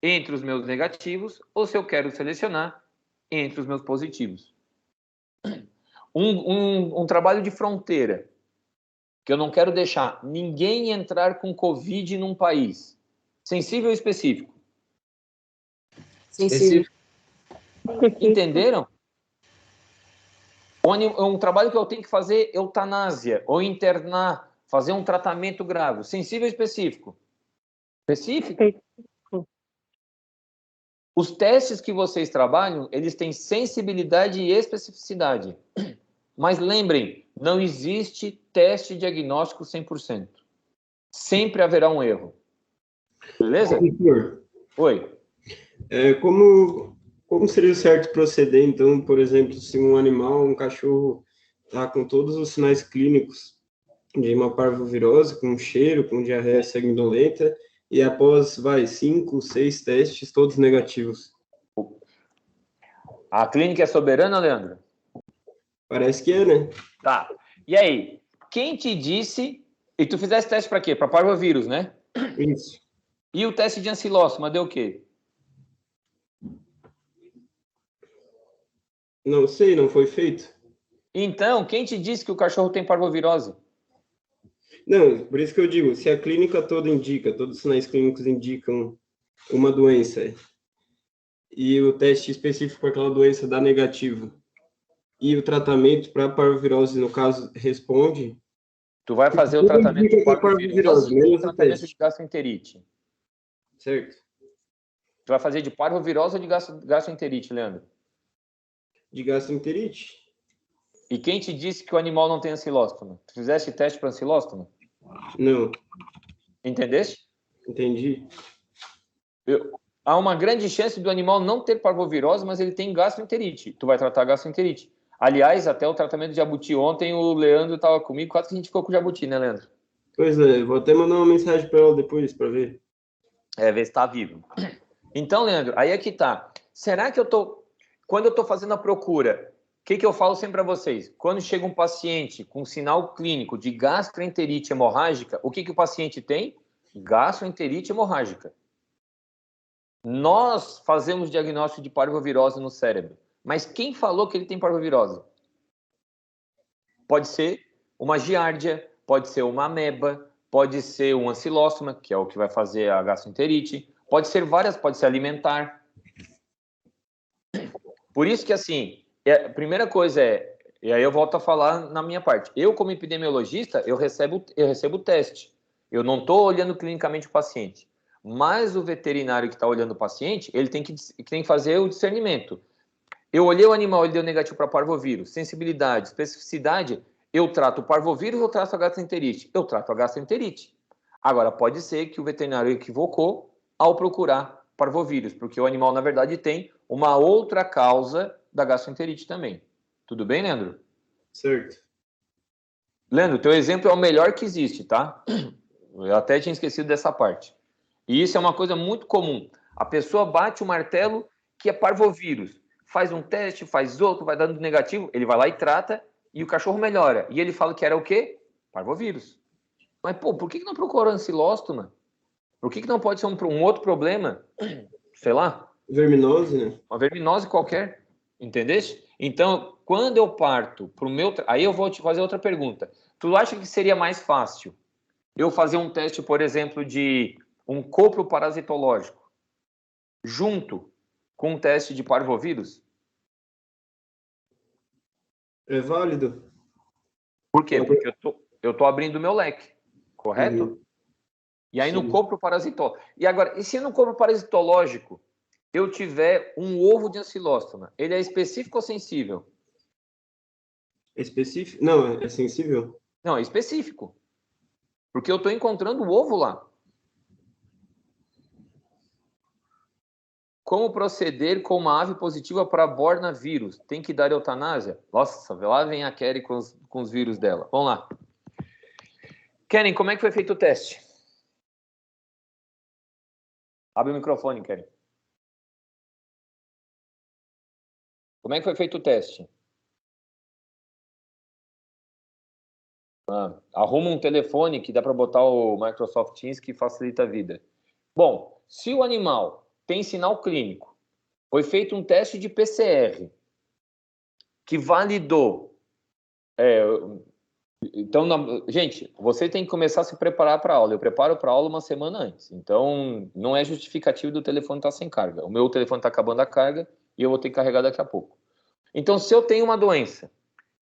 entre os meus negativos ou se eu quero selecionar entre os meus positivos. Um trabalho de fronteira, que eu não quero deixar ninguém entrar com Covid num país. Sensível ou específico? Sensível. Entenderam? Um trabalho que eu tenho que fazer eutanásia ou internar, fazer um tratamento grave. Sensível ou específico? Específico. Os testes que vocês trabalham, eles têm sensibilidade e especificidade. Mas lembrem, não existe teste diagnóstico 100%. Sempre haverá um erro. Beleza? Doutor, Oi. Como seria o certo proceder, então, por exemplo, se um animal, um cachorro, está com todos os sinais clínicos de uma parvovirose, com cheiro, com diarreia sanguinolenta, e após, 5, 6 testes, todos negativos? A clínica é soberana, Leandro? Parece que é, né? Tá. E aí, quem te disse... E tu fizesse teste para quê? Para parvovírus, né? Isso. E o teste de ancilóstoma deu o quê? Não sei, não foi feito. Então, quem te disse que o cachorro tem parvovirose? Não, por isso que eu digo, se a clínica toda indica, todos os sinais clínicos indicam uma doença, e o teste específico para aquela doença dá negativo, e o tratamento para parvovirose, no caso, responde... Tu vai fazer o tratamento de parvovirose menos ou o tratamento de gastroenterite? Certo. Tu vai fazer de parvovirose ou de gastroenterite, Leandro? De gastroenterite. E quem te disse que o animal não tem ancilóstoma? Tu fizeste teste para ancilóstoma? Não. Entendeste? Entendi. Há uma grande chance do animal não ter parvovirose, mas ele tem gastroenterite. Tu vai tratar a gastroenterite. Aliás, até o tratamento de jabuti ontem, o Leandro estava comigo, quase que a gente ficou com o jabuti, né, Leandro? Pois é, vou até mandar uma mensagem para ela depois, para ver. Ver se está vivo. Então, Leandro, aí é que tá. Será que quando eu estou fazendo a procura, que eu falo sempre para vocês? Quando chega um paciente com sinal clínico de gastroenterite hemorrágica, o que o paciente tem? Gastroenterite hemorrágica. Nós fazemos diagnóstico de parvovirose no cérebro, mas quem falou que ele tem parvovirose? Pode ser uma giardia, pode ser uma ameba, pode ser um ancilóstoma, que é o que vai fazer a gastroenterite, pode ser várias, pode ser alimentar. Por isso que, assim, a primeira coisa é, e aí eu volto a falar na minha parte, eu como epidemiologista, eu recebo o teste. Eu não estou olhando clinicamente o paciente, mas o veterinário que está olhando o paciente, ele tem que fazer o discernimento. Eu olhei o animal, ele deu negativo para parvovírus, sensibilidade, especificidade, eu trato o parvovírus ou trato a gastroenterite? Eu trato a gastroenterite. Agora, pode ser que o veterinário equivocou ao procurar parvovírus, porque o animal, na verdade, tem uma outra causa da gastroenterite também. Tudo bem, Leandro? Certo. Leandro, teu exemplo é o melhor que existe, tá? Eu até tinha esquecido dessa parte. E isso é uma coisa muito comum. A pessoa bate o martelo que é parvovírus. Faz um teste, faz outro, vai dando negativo, ele vai lá e trata, e o cachorro melhora. E ele fala que era o quê? Parvovírus. Mas, pô, por que não procurou ancilóstoma? Por que não pode ser um outro problema? Sei lá. Verminose, né? Uma verminose qualquer. Entendeste? Então, quando eu parto para o meu... Aí eu vou te fazer outra pergunta. Tu acha que seria mais fácil eu fazer um teste, por exemplo, de um copro parasitológico junto com um teste de parvovírus? É válido. Por quê? Porque eu tô abrindo o meu leque, correto? Uhum. E aí Sim. no copro parasitológico... E agora, e se no copro parasitológico eu tiver um ovo de ancilóstoma, ele é específico ou sensível? É específico? Não, é sensível? Não, é específico. Porque eu estou encontrando o ovo lá. Como proceder com uma ave positiva para bornavírus? Tem que dar eutanásia? Nossa, lá vem a Keren com os vírus dela. Vamos lá. Keren, como é que foi feito o teste? Abre o microfone, Keren. Como é que foi feito o teste? Arruma um telefone que dá para botar o Microsoft Teams que facilita a vida. Bom, se o animal tem sinal clínico, foi feito um teste de PCR que validou. Então, gente, você tem que começar a se preparar para a aula. Eu preparo para a aula uma semana antes. Então, não é justificativo do telefone estar sem carga. O meu telefone está acabando a carga e eu vou ter que carregar daqui a pouco. Então, se eu tenho uma doença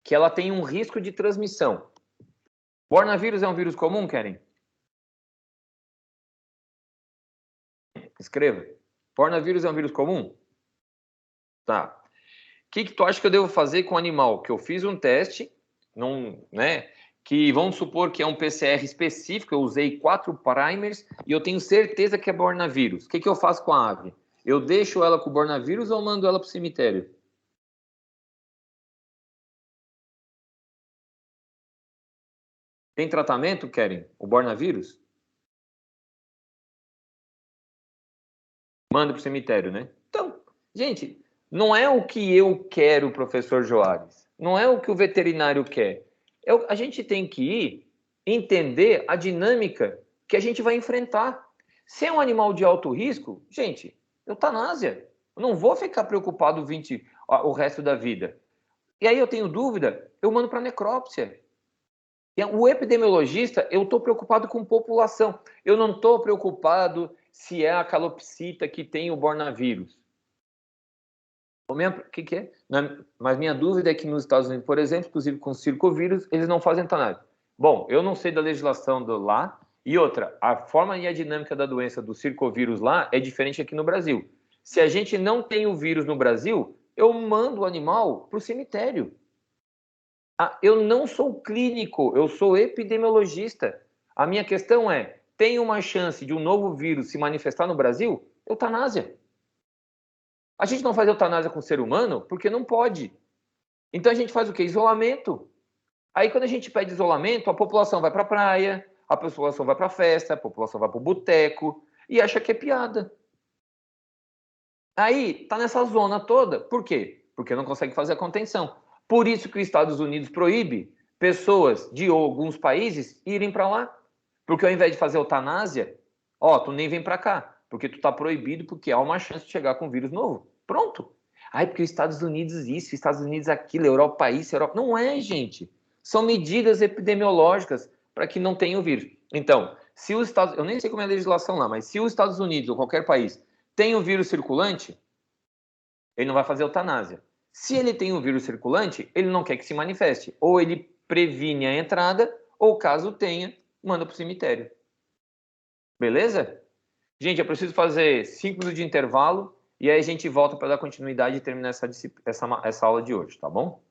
que ela tem um risco de transmissão, bornavírus é um vírus comum, Keren? Escreva. Bornavírus é um vírus comum? Tá. O que tu acha que eu devo fazer com o animal? Que eu fiz um teste, né? Que vamos supor que é um PCR específico, eu usei 4 primers e eu tenho certeza que é bornavírus. O que eu faço com a ave? Eu deixo ela com bornavírus ou mando ela para o cemitério? Tem tratamento, Keren? O bornavírus? Manda para o cemitério, né? Então, gente, não é o que eu quero, professor Joares. Não é o que o veterinário quer. A gente tem que ir entender a dinâmica que a gente vai enfrentar. Se é um animal de alto risco, gente, eutanásia. Eu não vou ficar preocupado o resto da vida. E aí eu tenho dúvida, eu mando para necrópsia. O epidemiologista, eu estou preocupado com população. Eu não estou preocupado se é a calopsita que tem o bornavírus. O que é? Mas minha dúvida é que nos Estados Unidos, por exemplo, inclusive com o circovírus, eles não fazem eutanásia. Bom, eu não sei da legislação lá. E outra, a forma e a dinâmica da doença do circovírus lá é diferente aqui no Brasil. Se a gente não tem o vírus no Brasil, eu mando o animal para o cemitério. Eu não sou clínico, eu sou epidemiologista. A minha questão é, tem uma chance de um novo vírus se manifestar no Brasil? Eutanásia. A gente não faz eutanásia com o ser humano porque não pode. Então a gente faz o quê? Isolamento. Aí quando a gente pede isolamento, a população vai para a praia, a população vai para a festa, a população vai para o boteco e acha que é piada. Aí tá nessa zona toda. Por quê? Porque não consegue fazer a contenção. Por isso que os Estados Unidos proíbe pessoas de alguns países irem para lá. Porque ao invés de fazer eutanásia, tu nem vem para cá, porque tu tá proibido, porque há uma chance de chegar com vírus novo. Pronto. Ai, porque os Estados Unidos isso, Estados Unidos aquilo, Europa isso, Europa... Não é, gente. São medidas epidemiológicas para que não tenha o vírus. Então, se os Estados... Eu nem sei como é a legislação lá, mas se os Estados Unidos ou qualquer país tem o vírus circulante, ele não vai fazer eutanásia. Se ele tem o vírus circulante, ele não quer que se manifeste. Ou ele previne a entrada, ou caso tenha, manda para o cemitério. Beleza? Gente, eu preciso fazer 5 minutos de intervalo e aí a gente volta para dar continuidade e terminar essa aula de hoje, tá bom?